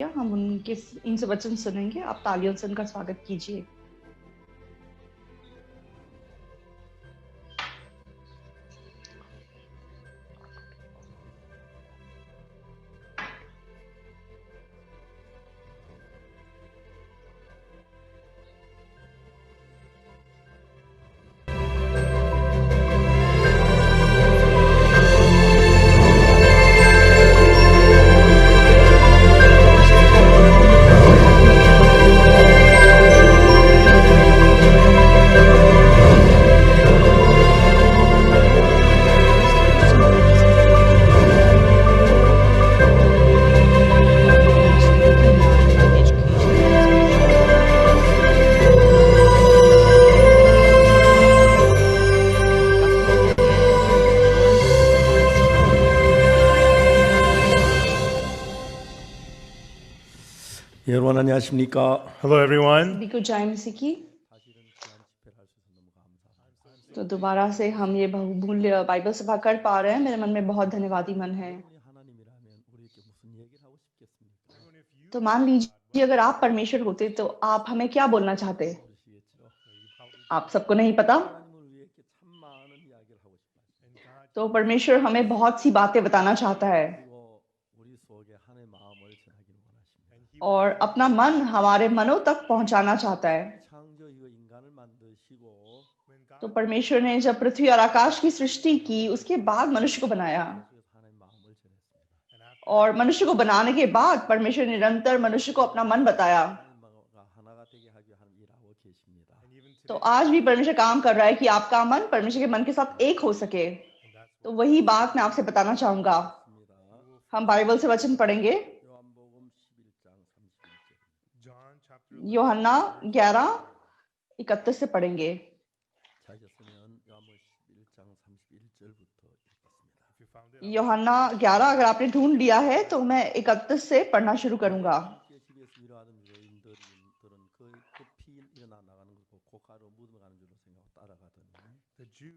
हम उनके इनसे वचन सुनेंगे। आप तालियों से उनका स्वागत कीजिए। 여러분 안녕하십니까? Hello, everyone. सभी को जय मसीह की। 사실은 귀한 집회를 할 수 있어서 너무 감사합니다. तो दोबारा से हम ये बहुमूल्य बाइबल सभा कर पा रहे हैं। मेरे मन में बहुत धन्यवादी मन है। 여러분이 하나님이라면 우리에게 무슨 얘기를 하고 싶겠습니까? तो मान लीजिए अगर आप परमेश्वर होते तो आप हमें क्या बोलना चाहते? 모르시겠죠? आप सबको नहीं पता। 하나님을 위해 이렇게 참 많은 이야기를 하고 싶어요. तो परमेश्वर हमें बहुत सी बातें बताना चाहता है 그리고 우리 속에 하나님의 마음을 전하기를 원하십니다. और अपना मन हमारे मनों तक पहुंचाना चाहता है। 창조 이후 인간을 만드시고 तो परमेश्वर ने जब पृथ्वी और आकाश की सृष्टि की, उसके बाद मनुष्य को बनाया 그래서 하나님의 마음을 전했습니다. और मनुष्य को बनाने के बाद परमेश्वर ने निरंतर मनुष्य को अपना मन बताया। 하나님과 하나가 되게 하기 위한 일하고 계십니다. तो आज भी परमेश्वर काम कर रहा है कि आपका मन परमेश्वर के मन के साथ एक हो सके। तो वही बात मैं आपसे बताना चाहूंगा। हम बाइबल से वचन पढ़ेंगे। 요한복음 11장 31절. यूहन्ना 11:31 से पढ़ेंगे। 찾았으면 요한복음 11장 31절부터 읽겠습니다. यूहन्ना 11 अगर आपने ढूंढ लिया है तो मैं 31 से पढ़ना शुरू करूंगा। 함께 집에서 위로하던 유대인들은 그 피 일어나 나가는 걸 고가로 묻어가는 줄로 생각하고 따라가더니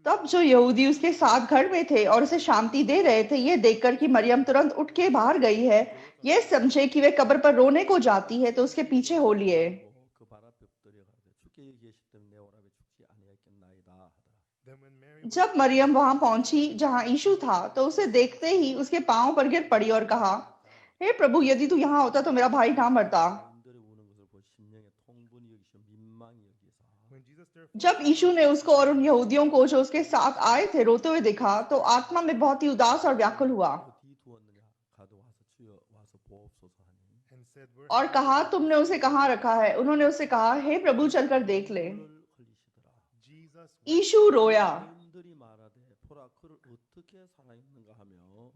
तब जो यहूदी उसके साथ घर में थे और उसे शांति दे रहे थे, ये देखकर कि मरियम तुरंत उठ के बाहर गई है, ये समझे कि वे कब्र पर रोने को जाती है, तो उसके पीछे हो लिए। 그 발 앞에 엎드려 가되 주께 여기 계시다면 내 오라베 죽지 아니하겠나이다 하더라. जब मरियम वहां पहुंची जहां यीशु था, तो उसे देखते ही उसके पांव पर गिर पड़ी और कहा, हे प्रभु, यदि तू यहाँ होता तो मेरा भाई ना मरता। 인들이 우는 것을 보고 심령에 통분이 여기시고 민망히 여기사 जब यीशु ने उसको और उन यहूदियों को जो उसके साथ आए थे रोते हुए देखा, तो आत्मा में बहुत ही उदास और व्याकुल हुआ 어디 두었느냐 가도 와서 주여 와서 보옵소서 하니 और कहा, तुमने उसे कहाँ रखा है? उन्होंने उससे कहा, हे प्रभु, चलकर देख ले। 눈을 흘리시더라. यीशु रोया। 유대인들이 말하되 보라 그를 어떻게 사랑했는가 하며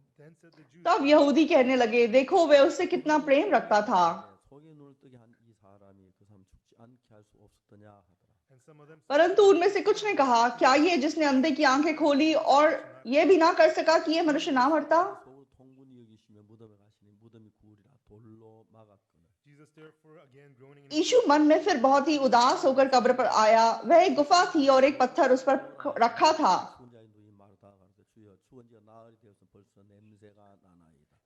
तब यहूदी कहने लगे, देखो वे उससे कितना प्रेम रखता था। 속에 눈을 뜨게 한 이 사람이 그 사람 죽지 않게 할 수 없었더냐 하더라. परंतु उनमें से कुछ ने कहा, क्या ये जिसने अंधे की आंखें खोली और ये भी ना कर सका कि ये मनुष्य ना मरता? 속으로 통분이 여기시며 무덤에 가시니 무덤이 구우리라 돌로 막았거늘. यीशु मन में फिर बहुत ही उदास होकर कब्र पर आया। वह एक गुफा थी और एक पत्थर उस पर रखा था। 죽은 자의 누이 마르다가 가르쳐 주여 죽은 지가 나흘이 되어서 벌써 냄새가 나나이다.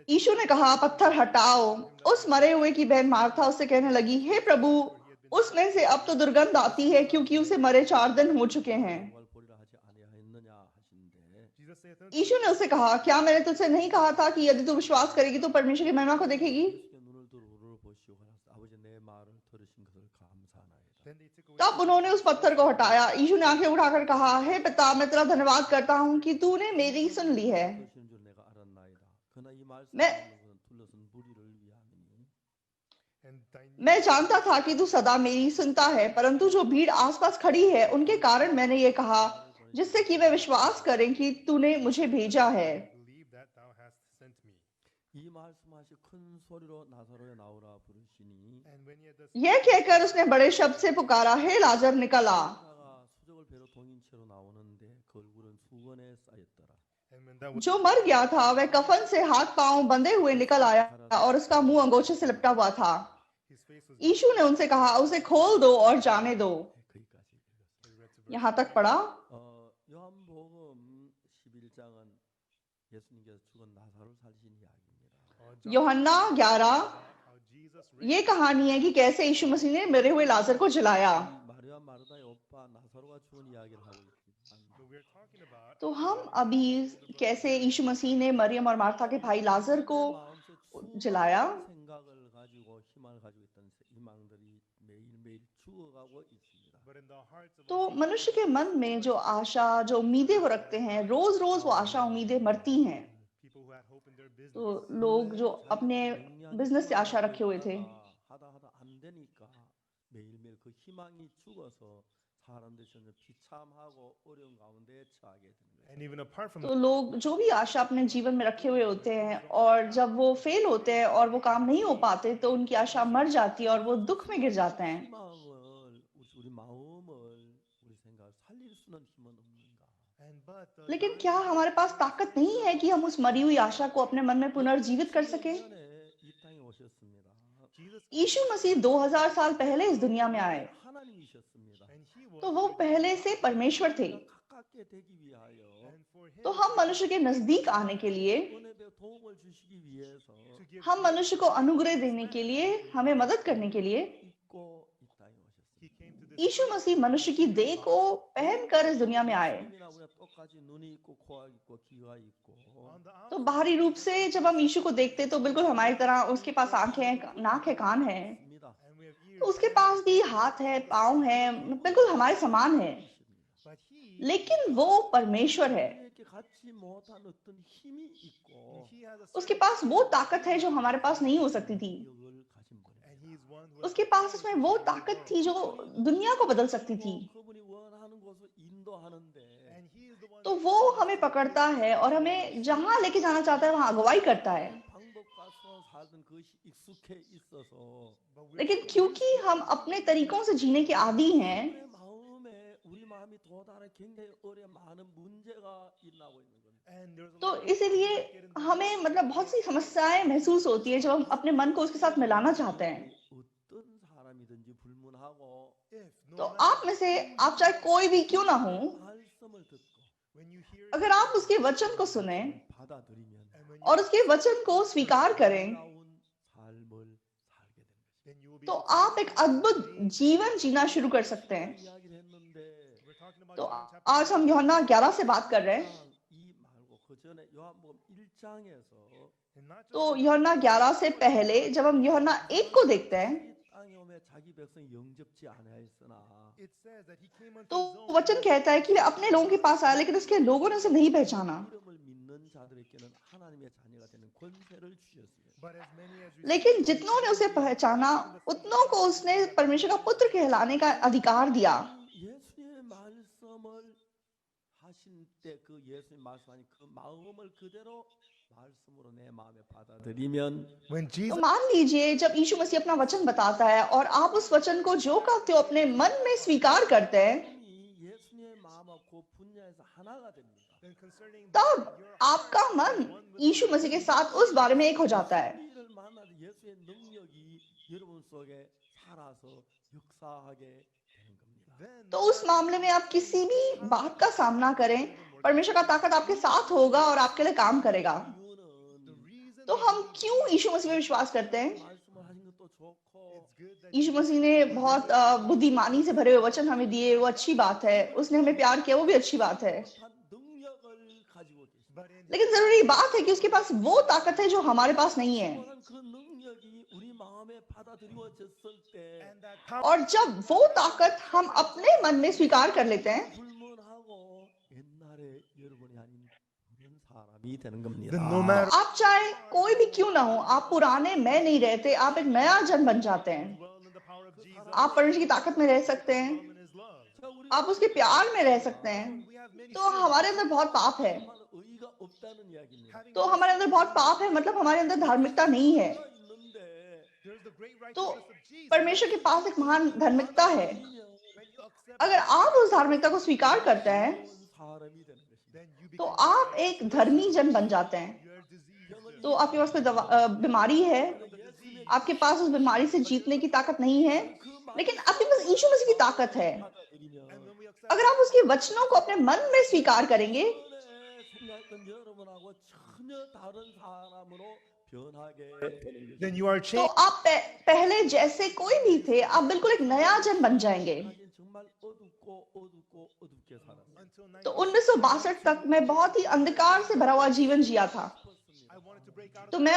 यीशु ने कहा, पत्थर हटाओ। उस मरे हुए की बहन मार्था उससे कहने लगी, हे प्रभु, उसमें से अब तो दुर्गंध आती है, क्योंकि उसे मरे 4 दिन हो चुके हैं। 영광을 보리라 하지 아니하였느냐 하시는데 यीशु ने उसे कहा, क्या मैंने तुझसे नहीं कहा था कि यदि तू विश्वास करेगी तो परमेश्वर की महिमा को देखेगी? 예수께 눈을 들어 우러러 보시고 아버지 내 말을 들으신 것을 감사하나이다. तब उन्होंने उस पत्थर को हटाया। यीशु ने आंखें उठाकर कहा, हे पिता, मैं तेरा धन्यवाद करता हूँ कि तूने मेरी सुन ली है। 그러시는 줄 내가 알았나이다. 그러나 이 말씀을 मैं- 듣는 것은 둘러선 무리를 위함이니 मैं जानता था कि तू सदा मेरी सुनता है, परंतु जो भीड़ आसपास खड़ी है उनके कारण मैंने ये कहा, जिससे कि वे विश्वास करें कि तूने मुझे भेजा है। 이 말씀하시 큰 소리로 나사로에 나오라 부르시니 यह कहकर उसने बड़े शब्द से पुकारा, हे लाजर निकल आ। 의사가 수족을 배로 동인 채로 나오는데 그 얼굴은 수건에 쌓였더라. जो मर गया था वह कफन से हाथ पांव बंधे हुए निकल आया और उसका मुंह अंगोछे से लिपटा हुआ था। यीशु ने उनसे कहा, उसे खोल दो और जाने दो। 거기까지 읽었습니다. यहाँ तक पढ़ा। 요한복음 11장은 예수님께서 죽은 나사로를 살리신 이야기입니다. यूहन्ना 11 ये कहानी है कि कैसे यीशु मसीह ने मरे हुए लाजर को जलाया। 이 마리아 마르다의 오빠 나사로가 죽은 이야기를 하고 있습니다. तो हम अभी कैसे यीशु मसीह ने मरियम और मार्था के भाई लाजर को 마음속 जलाया। 수많은 생각을 가지고 희망을 가지고 있던 희망들이 매일매일 죽어가고 있습니다. तो मनुष्य के मन में जो आशा, जो उम्मीदें वो रखते हैं, रोज रोज वो आशा उम्मीदें मरती हैं। तो लोग जो अपने बिजनेस से आशा रखे हुए थे, 하다 안 되니까 매일매일 그 희망이 죽어서 사람들이 전혀 비참하고 어려운 가운데 처하게 되는 거예요. तो लोग जो भी आशा अपने जीवन में रखे हुए होते हैं और जब वो फेल होते हैं और वो काम नहीं हो पाते तो उनकी आशा मर जाती है और वो दुख में गिर जाते हैं। 희망을 우리 마음을 우리 생각을 살릴 수는 힘은 없는가? लेकिन क्या हमारे पास ताकत नहीं है कि हम उस मरी हुई आशा को अपने मन में पुनर्जीवित कर सकें? 전에 이 땅에 오셨습니다. यीशु मसीह 2000 साल पहले इस दुनिया में आए, 하나님이셨습니다. तो वो पहले से परमेश्वर थे। 가깝게 되기 위하여 तो हम मनुष्य के नजदीक आने के लिए, 은혜의 도움을 주시기 위해서 हम मनुष्य को अनुग्रह देने के लिए, हमें मदद करने के लिए 입고 이 땅에 오셨습니다. यीशु मसीह मनुष्य की देह को पहनकर इस दुनिया में आए। 우리나 우리가 똑같이 눈이 있고 코가 있고 귀가 있고 तो बाहरी रूप से जब हम यीशु को देखते तो बिल्कुल हमारी तरह उसके पास आंखें हैं, नाक है, कान है, 있습니다. तो उसके पास भी हाथ है, पाँव है, बिल्कुल हमारे समान है। लेकिन वो परमेश्वर है। 우리에게 갖지 못한 어떤 힘이 있고 उसके पास वो ताकत है जो हमारे पास नहीं हो सकती थी। 능력을 가진 분이에요. उसके पास उसमें वो ताकत थी जो दुनिया को बदल सकती थी। 그분이 원하는 곳을 인도하는데 तो वो हमें पकड़ता है और हमें जहां लेके जाना चाहता है वहां अगुवाई करता है। 방법과서 살던 그것이 익숙해 있어서 लेकिन क्योंकि हम अपने तरीकों से जीने के आदी हैं, 우리 마음이 도달할 굉장히 어려운 많은 문제가 일어나고 있는 겁니다. तो इसीलिए हमें मतलब बहुत सी समस्याएं महसूस होती है जब हम अपने मन को उसके साथ मिलाना चाहते हैं। 어떤 사람이든지 불문하고 तो आप में से आप चाहे कोई भी क्यों ना हो, 말씀을 듣고 अगर आप उसके वचन को सुने 받아들이면 और उसके वचन को स्वीकार करें, 놀라운 삶을 살게 되는 것입니다. तो आप एक अद्भुत जीवन जीना शुरू कर सकते हैं। 이야기를 했는데 तो आज हम यूहन्ना 11 से बात कर रहे हैं। 이 말고 그 전에 요한복음 1장에서 तो यूहन्ना 11 से पहले जब हम यूहन्ना 1 को देखते हैं 이 땅에 오매 자기 백성 영접지 아니하였으나 तो वचन कहता है कि वे अपने लोगों के पास आया लेकिन उसके लोगों ने उसे नहीं पहचाना। 이름을 믿는 자들에게는 하나님의 자녀가 되는 권세를 주셨어요. लेकिन जितनों ने उसे पहचाना उतनों को उसने परमेश्वर का पुत्र कहलाने का अधिकार दिया। 예수님의 말씀을 하신 때 그 예수님 말씀하니 그 마음을 그대로 말씀으로 내 마음에 받아들이면 तो मान लीजिए जब यीशु मसीह अपना वचन बताता है और आप उस वचन को जो कहते हो अपने मन में स्वीकार करते हैं, 이 예수님의 마음하고 그 분야에서 하나가 됩니다. तब आपका मन यीशु मसीह के साथ उस बारे में एक हो जाता है। 이를 만나도 예수의 능력이 여러분 속에 살아서 역사하게 되는 겁니다. तो उस मामले में आप किसी भी बात का सामना करें, परमेश्वर का ताकत आपके साथ होगा और आपके लिए काम करेगा। 이유는 तो हम क्यों यीशु मसीह में विश्वास करते हैं? 말씀을 하신 것도 좋고 यीशु मसीह ने बहुत बुद्धिमानी से भरे हुए वचन हमें दिए, वो अच्छी बात है। उसने हमें प्यार किया, वो भी अच्छी बात है। 한 능력을 가지고 계십니다. लेकिन जरूरी बात है कि उसके पास वो ताकत है जो हमारे पास नहीं है। 그 능력이 우리 마음에 받아들여졌을 때 और जब वो ताकत हम अपने मन में स्वीकार कर लेते हैं 불문하고 옛날에 여러분이 아닌 그런 사람이 되는 겁니다. Then no matter आप चाहे कोई भी क्यों ना हो, आप पुराने मैं नहीं रहते, आप एक नया जन बन जाते हैं। आप परमेश्वर की ताकत में रह सकते हैं, 자, 우리 आप उसके प्यार में रह सकते हैं। तो हमारे अंदर बहुत पाप है, 의가 없다는 이야기입니다. तो हमारे अंदर बहुत पाप है मतलब हमारे अंदर धार्मिकता नहीं है। 있는데 तो परमेश्वर के पास एक महान धार्मिकता है। अगर आप उस धार्मिकता को स्वीकार करते हैं 사람이 되는 것입니다. तो आप एक धर्मी जन बन जाते हैं। तो आपके पास कोई बीमारी है, आपके पास उस बीमारी से जीतने की ताकत नहीं है, लेकिन आपके पास यीशु मसीह की ताकत है। 받아들이면 अगर आप उसके वचनों को अपने मन में स्वीकार करेंगे 전에 생각했던 여러분하고 전혀 다른 사람으로 변하게 되는 then 것입니다. you are तो changed. आप पहले जैसे कोई भी थे, आप बिल्कुल एक नया जन बन जाएंगे। 하긴 정말 어둡게 살았어요. Until तो 1962, 1962 तक मैं बहुत ही अंधकार से भरा हुआ जीवन जिया था। I wanted to break out of तो the मैं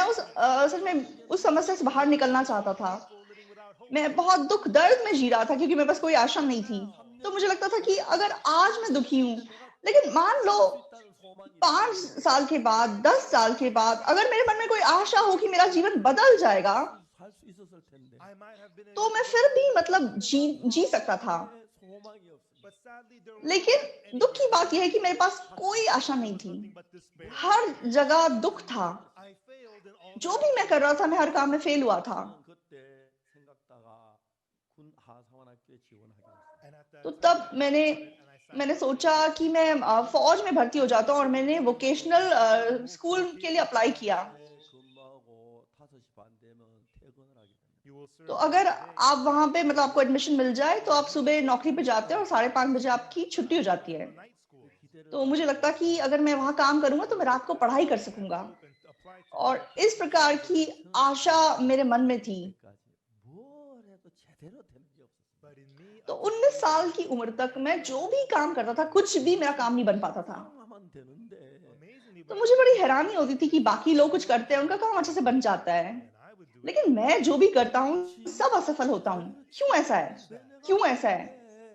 सच में उस समस्या से बाहर निकलना चाहता था। living without hope. मैं बहुत दुख दर्द में जी रहा था क्योंकि मेरे पास कोई आशा नहीं थी। तो मुझे लगता था कि अगर आज मैं दुखी हूँ, लेकिन मान लो 5 साल के बाद, 10 साल के बाद अगर मेरे मन में कोई आशा हो कि मेरा जीवन बदल जाएगा, 살수 있었을 텐데. I might have been तो मैं फिर भी मतलब जी सकता था। 소망이 없습니다. but sadly there was लेकिन दुख की बात यह है कि मेरे पास कोई आशा नहीं थी। nothing but despair. हर जगह दुख था। I failed in all जो भी मैं कर रहा था, मैं हर काम में फेल हुआ था। 저는 그때 생각다가 군 하사관학교에 지원하게 됐어요. and at that तो time, तब and I मैंने सोचा कि मैं फौज में भर्ती हो जाता हूँ और मैंने वोकेशनल स्कूल के लिए अप्लाई किया। 근무하고 5시 반 되면 퇴근을 하게 됩니다. you will serve तो अगर आप वहां पे मतलब आपको एडमिशन मिल जाए तो आप सुबह नौकरी पे जाते हैं और 5:30 बजे आपकी छुट्टी हो जाती है। night school. 기대를 तो मुझे लगता कि अगर मैं वहां काम करूंगा तो मैं रात को पढ़ाई कर सकूंगा। Hope and apply to और इस प्रकार की आशा मेरे मन में थी। 때까지 뭘 해도 제대로 되는 게 없었어요. but in me तो 19 साल की उम्र तक मैं जो भी काम करता था, कुछ भी मेरा काम नहीं बन पाता था। 하면 되는데 amazingly तो मुझे बड़ी हैरानी होती थी कि बाकी लोग कुछ करते हैं, उनका काम अच्छे से बन जाता है, and I would do it. लेकिन मैं जो भी करता हूँ सब असफल होता हूँ। क्यों ऐसा है? क्यों ऐसा है?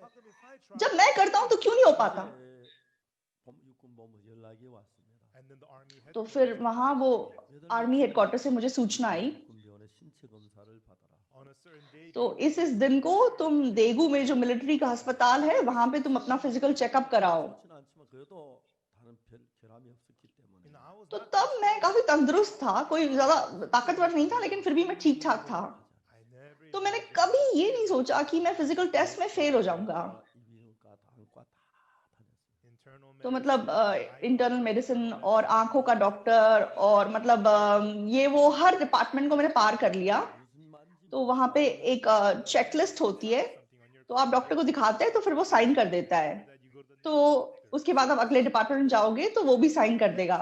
How come if I try? जब मैं करता हूँ तो क्यों नहीं हो पाता? 육군본부 연락이 왔습니다. And then the army तो headquarters फिर वहां वो आर्मी हेडक्वार्टर से मुझे सूचना आई। 군병원에 신체 검사를 받아라. on a certain day. तो इस दिन को तुम देगू में जो मिलिट्री का अस्पताल है वहां पे तुम अपना फिजिकल चेकअप कराओ। 그렇지는 않지만 그래도 다른 결함이 없었기 때문에 And I was तो not तब मैं काफी तंदुरुस्त था, कोई ज्यादा ताकतवर नहीं था, लेकिन फिर भी मैं ठीक ठाक था। I never तो मैंने कभी ये नहीं सोचा कि मैं फिजिकल टेस्ट में फेल हो जाऊंगा। 이비인후과 다안과 다 다녔어요. internal तो medicine, मतलब इंटरनल मेडिसिन और आंखों का डॉक्टर और मतलब ये वो हर डिपार्टमेंट को मैंने पार कर लिया। 무슨 말인지 तो वहां पे एक चेकलिस्ट होती है, something on your तो आप डॉक्टर को दिखाते हैं तो फिर वो साइन कर देता है। that you go to the तो उसके बाद आप अगले डिपार्टमेंट में जाओगे तो वो भी साइन कर देगा।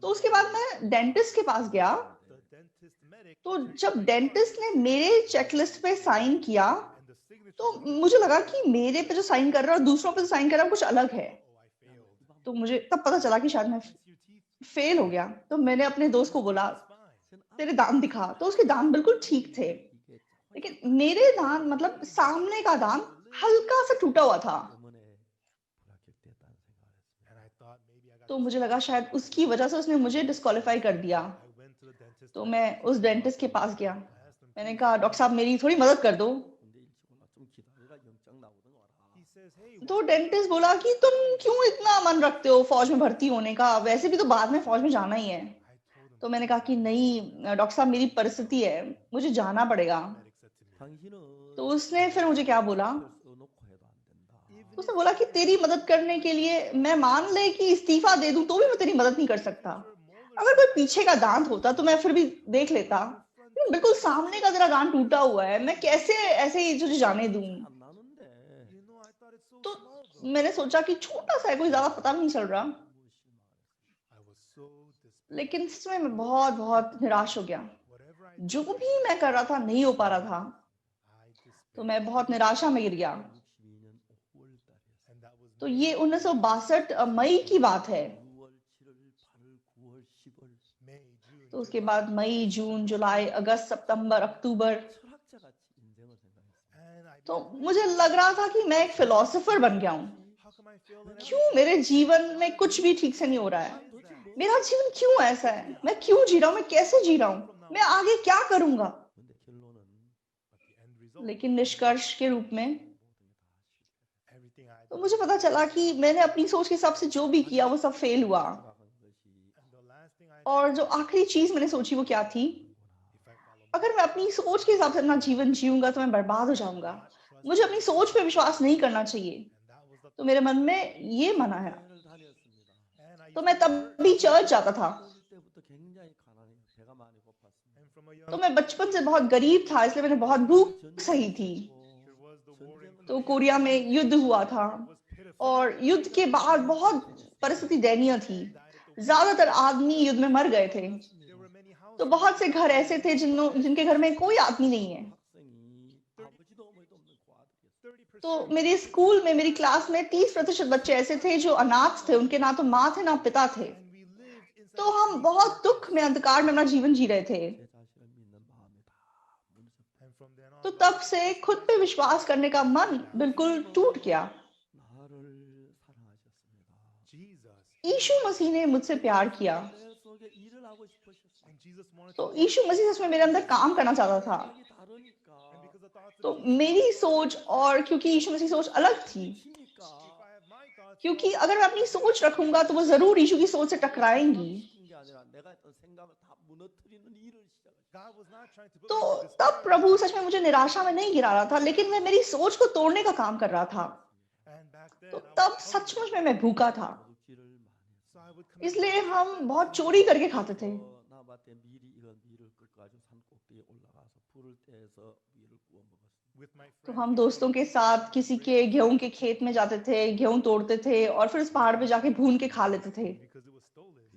तो उसके बाद मैं डेंटिस्ट के पास गया। the dentist medic तो जब डेंटिस्ट ने मेरे चेकलिस्ट पे साइन किया and the signature. तो मुझे लगा कि मेरे पे जो साइन कर रहा है और दूसरों पे जो साइन कर रहा है वो कुछ अलग है। Oh, I failed. तो मुझे तब पता चला कि शायद मैं Once your teeth फेल हो गया। तो मैंने अपने दोस्त को बोला, fine. तेरे दांत दिखा। तो उसके दांत बिल्कुल ठीक थे, 이게 लेकिन मेरे दांत मतलब सामने का दांत हल्का सा टूटा हुआ था। 때문에 불합격됐다는 생각을 했습니다. And I thought maybe I got. तो मुझे लगा शायद उसकी वजह से उसने मुझे डिस्क्वालीफाई कर दिया। I went to the dentist. तो मैं उस डेंटिस्ट के पास गया। I asked him. मैंने कहा, डॉक्टर साहब मेरी थोड़ी मदद कर दो। 군대 일찍 올라 좀 기다리라 영장 나오든 와라. He says, hey, तो डेंटिस्ट बोला कि तुम क्यों इतना मन रखते हो फौज में भर्ती होने का, वैसे भी तो बाद में फौज में जाना ही है। I told him. तो मैंने कहा कि नहीं डॉक्टर साहब, मेरी परिस्थिति है, मुझे जाना पड़ेगा। Medic said to me. 당신은 तो उसने फिर मुझे क्या बोला, 써놓고 해도 안 된다. उसने बोला कि तेरी मदद करने के लिए मैं मान ले कि इस्तीफा दे दूं तो भी मैं तेरी मदद नहीं कर सकता। अगर कोई पीछे का दांत होता तो मैं फिर भी देख लेता, लेकिन बिल्कुल सामने का तेरा दांत टूटा हुआ है, मैं कैसे ऐसे ही तुझे जाने दूं। 안 나는데 You know, I thought it's so तो small. Bro. मैंने सोचा कि छोटा सा है, कोई ज्यादा पता नहीं चल रहा, I was so despaired. लेकिन इसमें मैं बहुत बहुत निराश हो गया। Whatever I जो भी मैं कर रहा था नहीं हो पा रहा था, I despaired. तो मैं बहुत निराशा में गिर गया। 62년 5월 달이었어요. And that was तो ये 1962 मई की बात है। 6월, 7월, 8월, 9월, 10월 May, June. तो उसके बाद मई, जून, जुलाई, अगस्त, सितंबर, अक्टूबर, 철학자 같이 인생을 생각했어요. And I तो मुझे लग रहा था कि मैं एक फिलोसोफर बन गया हूँ। how come I failed in क्यों मेरे जीवन में कुछ भी ठीक से नहीं हो रहा है? मेरा जीवन क्यों ऐसा है? मैं क्यों जी रहा हूँ? मैं कैसे जी रहा हूँ? मैं आगे क्या करूंगा? 근데 결론은 But the end result, लेकिन निष्कर्ष के रूप में everything I तो मुझे पता चला कि मैंने अपनी सोच के हिसाब से जो भी किया वो सब फेल हुआ। 생각한 것이 and the last thing I और जो आखिरी चीज मैंने सोची वो क्या थी? if I follow अगर मैं अपनी सोच के हिसाब से अपना जीवन जीऊंगा तो मैं बर्बाद हो जाऊंगा। मुझे अपनी सोच पे विश्वास नहीं करना चाहिए। and that was the तो मेरे मन में ये मना है। 교회를 다녔습니다. and I तो मैं तब भी चर्च जाता था। 어릴 때부터 굉장히 가난해요. 배가 많이 고팠습니다. and from a young तो मैं बचपन से बहुत गरीब था, इसलिए मैंने बहुत भूख सही थी। there was the war in तो कोरिया में युद्ध हुआ था was pitiful. और युद्ध के बाद बहुत परिस्थिति दयनीय थी। ज्यादातर आदमी युद्ध में मर गए थे। There were many houses. तो बहुत से घर ऐसे थे जिनके घर में कोई आदमी नहीं है। 학생이 아버지도 어머니도 없는 고아들이었어요. 30% तो मेरे स्कूल में, मेरी क्लास में 30% बच्चे ऐसे थे जो अनाथ थे, उनके ना तो माँ थे ना पिता थे। and we lived inside तो हम बहुत दुख में, अंधकार में अपना जीवन जी रहे थे। 제 자신을 믿는 마음이 다 무너졌어요. and from then on तो तब से खुद पे विश्वास करने का मन बिल्कुल टूट गया। 나를 사랑하셨습니다. Jesus यीशु मसीह ने मुझसे प्यार किया। 내 속에 일을 하고 싶으셨어요. and Jesus wanted तो to यीशु मसीह सच में मेरे अंदर काम करना चाहता था। 생각이 다르니까 and because the thoughts of तो Jesus मेरी सोच, और क्योंकि यीशु मसीह सोच अलग थी, 힘이니까 if I have my thoughts क्योंकि अगर मैं अपनी सोच रखूंगा तो वो जरूर यीशु की सोच से टकराएंगी। 시킨 게 아니라 내가 했던 생각을 다 무너뜨리는 일을 시작했어요. God was not trying to put तो me in तब despair प्रभु सच में मुझे निराशा में नहीं गिरा रहा था, लेकिन वह मेरी सोच को तोड़ने का काम कर रहा था। and back then तो I was तब hungry. सचमुच में मैं भूखा था, 도둑질을 많이 했어요. So I would commit इसलिए murder. हम बहुत चोरी करके खाते थे। 나밭에 이건 밀을 끓여가지고 산 꼭대기에 올라가서 불을 떼서 밀을 구워 먹었어요. with my तो friends. हम दोस्तों के साथ किसी के गेहूं के खेत में जाते थे, गेहूं तोड़ते थे और फिर उस पहाड़ पे जाके भून के खा लेते थे। because it was stolen.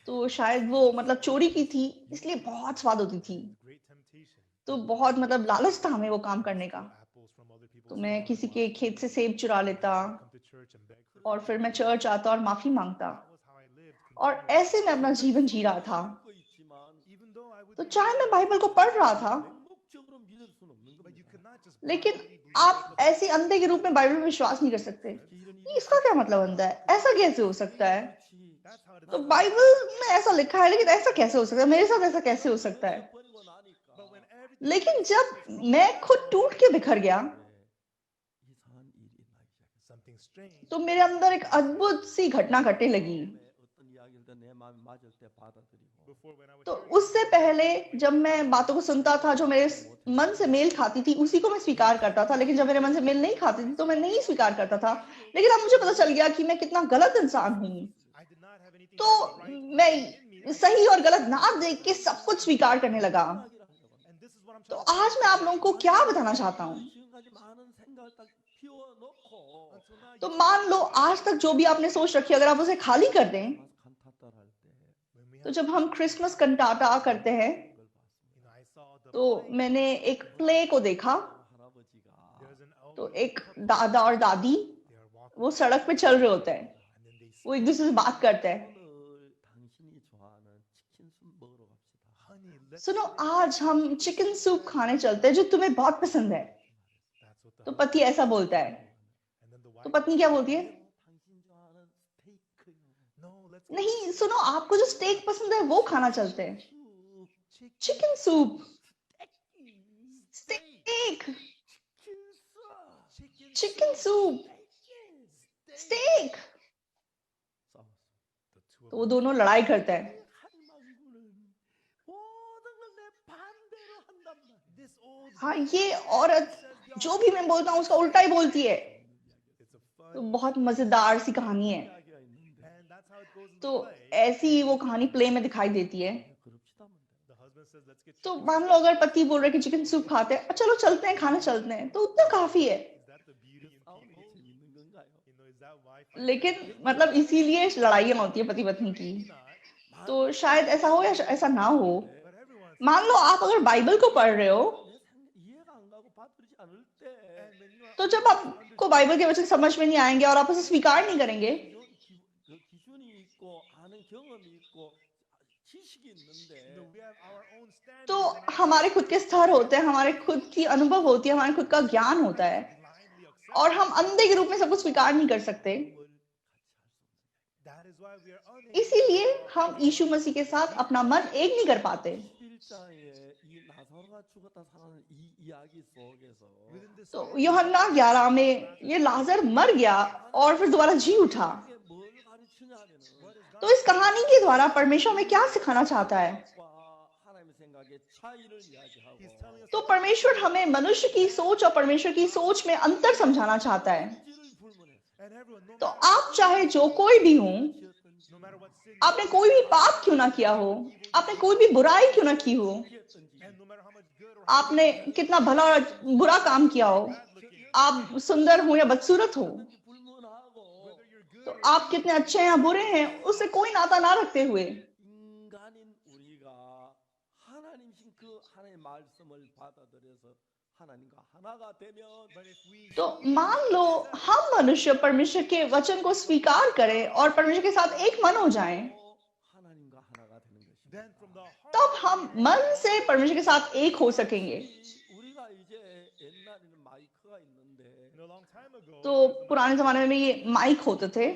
तो शायद वो मतलब चोरी की थी, इसलिए बहुत स्वाद होती थी। Great temptation. तो बहुत मतलब लालच था हमें वो काम करने का। Steal apples from other people's तो मैं farms. किसी के खेत से सेब चुरा लेता Come to church and beg for और फिर मैं चर्च आता और माफी मांगता, That was how I lived. और continuously. ऐसे मैं अपना जीवन जी रहा था। 거 있지만 Even though I would तो be चाहे मैं there, बाइबल को पढ़ रहा था, 맹목적으로 믿을 수는 없는 but you 겁니다. could not just लेकिन blindly believe आप what the ऐसे अंधे के रूप में बाइबल में विश्वास नहीं कर सकते। 이런 ये इसका क्या मतलब बनता है? ऐसा कैसे हो सकता है? 그렇지. That's how it तो is. बाइबल में ऐसा लिखा है, लेकिन ऐसा कैसे हो सकता है? मेरे साथ ऐसा कैसे हो सकता है? 버리고 나니까 But when everything लेकिन else जब is crumbled मैं down, खुद टूट के बिखर गया, 이상한 일이 나기 시작했어요. something strange. तो मेरे अंदर एक अद्भुत सी घटना घटने लगी। 어떤 이야기를 내 마음에 맞을 때 받아들이고 Before when I would तो hear उससे पहले जब मैं बातों को सुनता था जो मेरे मन से मेल खाती थी, उसी को मैं स्वीकार करता था, लेकिन जब मेरे मन से मेल नहीं खाती थी तो मैं नहीं स्वीकार करता था। लेकिन अब मुझे पता चल गया कि मैं कितना गलत इंसान हूँ। I did not have anything तो right in me. मैं सही और गलत ना देख के सब कुछ स्वीकार करने लगा। And this is what I'm तो trying to आज मैं आप लोगों को क्या बताना चाहता हूँ? 지금까지 많은 생각을 딱 피워놓고 until now तो you मान लो आज तक जो भी आपने सोच रखी है, अगर आप उसे खाली कर दें, 칸타타를 할때 when we तो have जब हम क्रिसमस कंटाटा करते हैं, 이걸 봤습니다. I saw the तो मैंने एक प्ले को देखा। 할아버지가 there's an तो elderly एक दादा और दादी they are walking वो सड़क पे चल रहे होते हैं, and then they वो एक दूसरे से बात करते हैं। 오늘 당신이 좋아하는 치킨 숲 먹으러 갑시다. honey let's सुनो, आज हम चिकन सूप खाने चलते हैं जो तुम्हें बहुत पसंद है। that's what the तो husband पति ऐसा बोलता है, and then the तो wife पत्नी क्या बोलती है? 당신 좋아하는 스테이크요. no let's नहीं सुनो, आपको जो स्टेक पसंद है वो खाना चलते हैं। 숲, chicken soup, 스테이크, steak, 치킨 숲, chicken soup, steak. 싸웠어. the two of तो वो दोनों लड़ाई करते हैं। 할망구는 모든 걸 내 반대로 한단 말이야. this old हाँ, ये औरत जो भी मैं बोलता हूँ उसका उल्टा ही बोलती है। it's a fun तो बहुत मजेदार सी कहानी है। 이야기가 있는데 and that's how it goes in तो the play ऐसी वो कहानी प्ले में दिखाई देती है। 그럽시다 문제. the husband says let's get तो chicken मान लो अगर पति बोल रहे कि चिकन सूप खाते हैं, चलो चलते हैं, खाने चलते हैं, तो उतना काफी है। is that the beauty in 싸우는 게 people 재밌는 건가요? is that why लेकिन मतलब इसीलिए लड़ाइयाँ होती है पति पत्नी की। not तो शायद ऐसा हो या ऐसा ना हो। but everyone मान लो आप अगर बाइबल को पढ़ रहे हो, 내 이해가 안 가고 받아들이지 않을 때 and when you are तो जब आपको बाइबल के वचन समझ में नहीं आएंगे और आप उसे स्वीकार नहीं करेंगे, 기준이 있고 아는 경험이 있고 지식이 있는데 we have our own standards तो and हमारे खुद के स्तर होते हैं, हमारे खुद की अनुभव होती है, हमारे खुद का ज्ञान होता है, blindly accept और हम अंधे के रूप में सब कुछ स्वीकार नहीं कर सकते। that is why we are unable इसीलिए हम यीशु मसीह के साथ अपना मन एक नहीं कर पाते। 11장에 이 나사로가 죽었다 살아난 이 이야기 속에서 within this तो यूहन्ना 11 में ये लाजर मर गया और फिर दोबारा जी उठा। 이게 뭘 가르치냐면은 तो इस कहानी के द्वारा परमेश्वर हमें क्या सिखाना चाहता है? 하나님의 생각의 차이를 이야기하고 he's telling us तो परमेश्वर हमें मनुष्य की सोच और परमेश्वर की सोच में अंतर समझाना चाहता है। 지를 불문해 and everyone no तो matter आप चाहे जो कोई भी हो, 지었든지 no matter what sin आपने कोई भी पाप क्यों ना किया हो, आपने कोई भी बुराई क्यों ना की हो, 지었든지 and no matter how much good or आपने कितना भला और बुरा काम किया हो, bad looking आप सुंदर हो या बदसूरत हो, 불문하고 whether you're good तो or आप कितने अच्छे हैं या बुरे हैं, उससे कोई नाता ना रखते हुए 인간인 우리가 말씀을 받아들여서 하나님과 하나가 되면 But if we तो मान लो हम मनुष्य परमेश्वर के वचन को स्वीकार करें और परमेश्वर के साथ एक मन हो जाएं, 하나님과 하나가 되는 것입니다. then from the heart तब हम मन से परमेश्वर के साथ एक हो सकेंगे. 우리가 이제 옛날에는 마이크가 있는데 a long time ago, तो पुराने जमाने में ये माइक होते थे.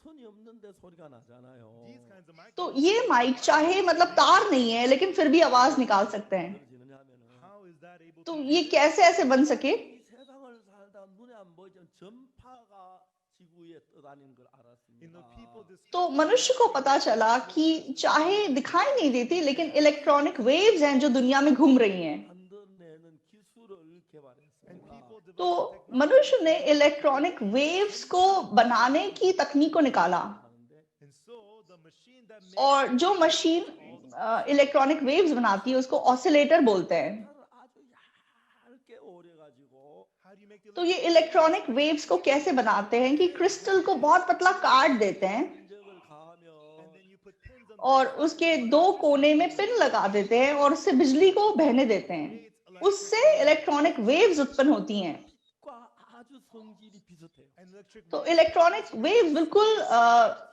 선이 없는데 소리가 나잖아요. these kinds of तो microphones, ये माइक चाहे मतलब तार नहीं है लेकिन फिर भी आवाज निकाल सकते हैं. 그러지느냐 하면은 how is that able तो to ये कैसे ऐसे बन सके? 이 세상을 살다 눈에 안 보이지만 전파가 지구에 떠다니는 걸 in the people 알았습니다. this तो मनुष्य को पता चला कि चाहे दिखाई नहीं देती लेकिन इलेक्ट्रॉनिक वेव्स हैं जो दुनिया में घूम रही हैं. 만들어내는 기술을 and 개발했습니다. people तो develop मनुष्य ने इलेक्ट्रॉनिक वेव्स को बनाने की तकनीक को निकाला. 하는데 and so the machine that makes और जो मशीन इलेक्ट्रॉनिक वेव्स बनाती है उसको ऑसिलेटर बोलते हैं. 기타를 아주 얇게 오려가지고 how do you make the तो ये इलेक्ट्रॉनिक वेव्स को कैसे बनाते हैं कि क्रिस्टल को बहुत पतला काट देते हैं 흔적을 가하면 and then you put pins on और उसके दो कोने में पिन लगा देते हैं और उससे बिजली को बहने देते हैं. उससे इलेक्ट्रॉनिक वेव्स उत्पन्न होती हैं. 과 아주 성질이 비슷해요. and electric तो इलेक्ट्रॉनिक वेव्स बिल्कुल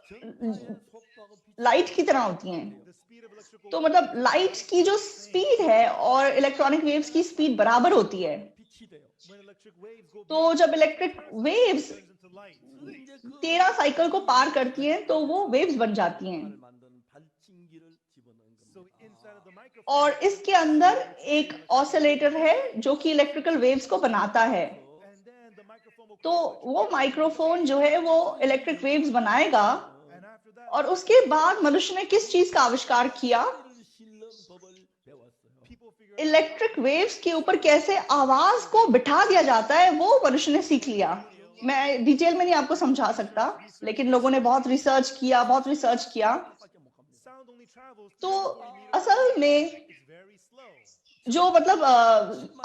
전파의 속도하고 लाइट की तरह होती हैं. the speed of electrical तो मतलब लाइट की जो स्पीड है और इलेक्ट्रॉनिक वेव्स की स्पीड बराबर होती है. 빛이 돼요. when electric waves go तो जब electric waves turns into light 이제 그 13 cycle को पार करती हैं तो वो वेव्स बन जाती हैं. 을 만드는 발진기를 집어넣은 so 겁니다. inside of the microphone और इसके अंदर एक ऑसिलेटर है जो कि इलेक्ट्रिकल वेव्स को बनाता है. and then the microphone will तो वो माइक्रोफोन जो है वो इलेक्ट्रिक वेव्स बनाएगा. and after that और उसके बाद मनुष्य ने किस चीज का आविष्कार किया? 소리를 싣는 법을 배웠어요. people figure out electric waves के ऊपर कैसे आवाज को बिठा दिया जाता है वो मनुष्य ने सीख लिया. मैं डिटेल में नहीं आपको समझा सकता लेकिन लोगों ने बहुत रिसर्च किया. 밖에 못 갑니다. sound only travels तो 3 meters असल में it's very slow जो मतलब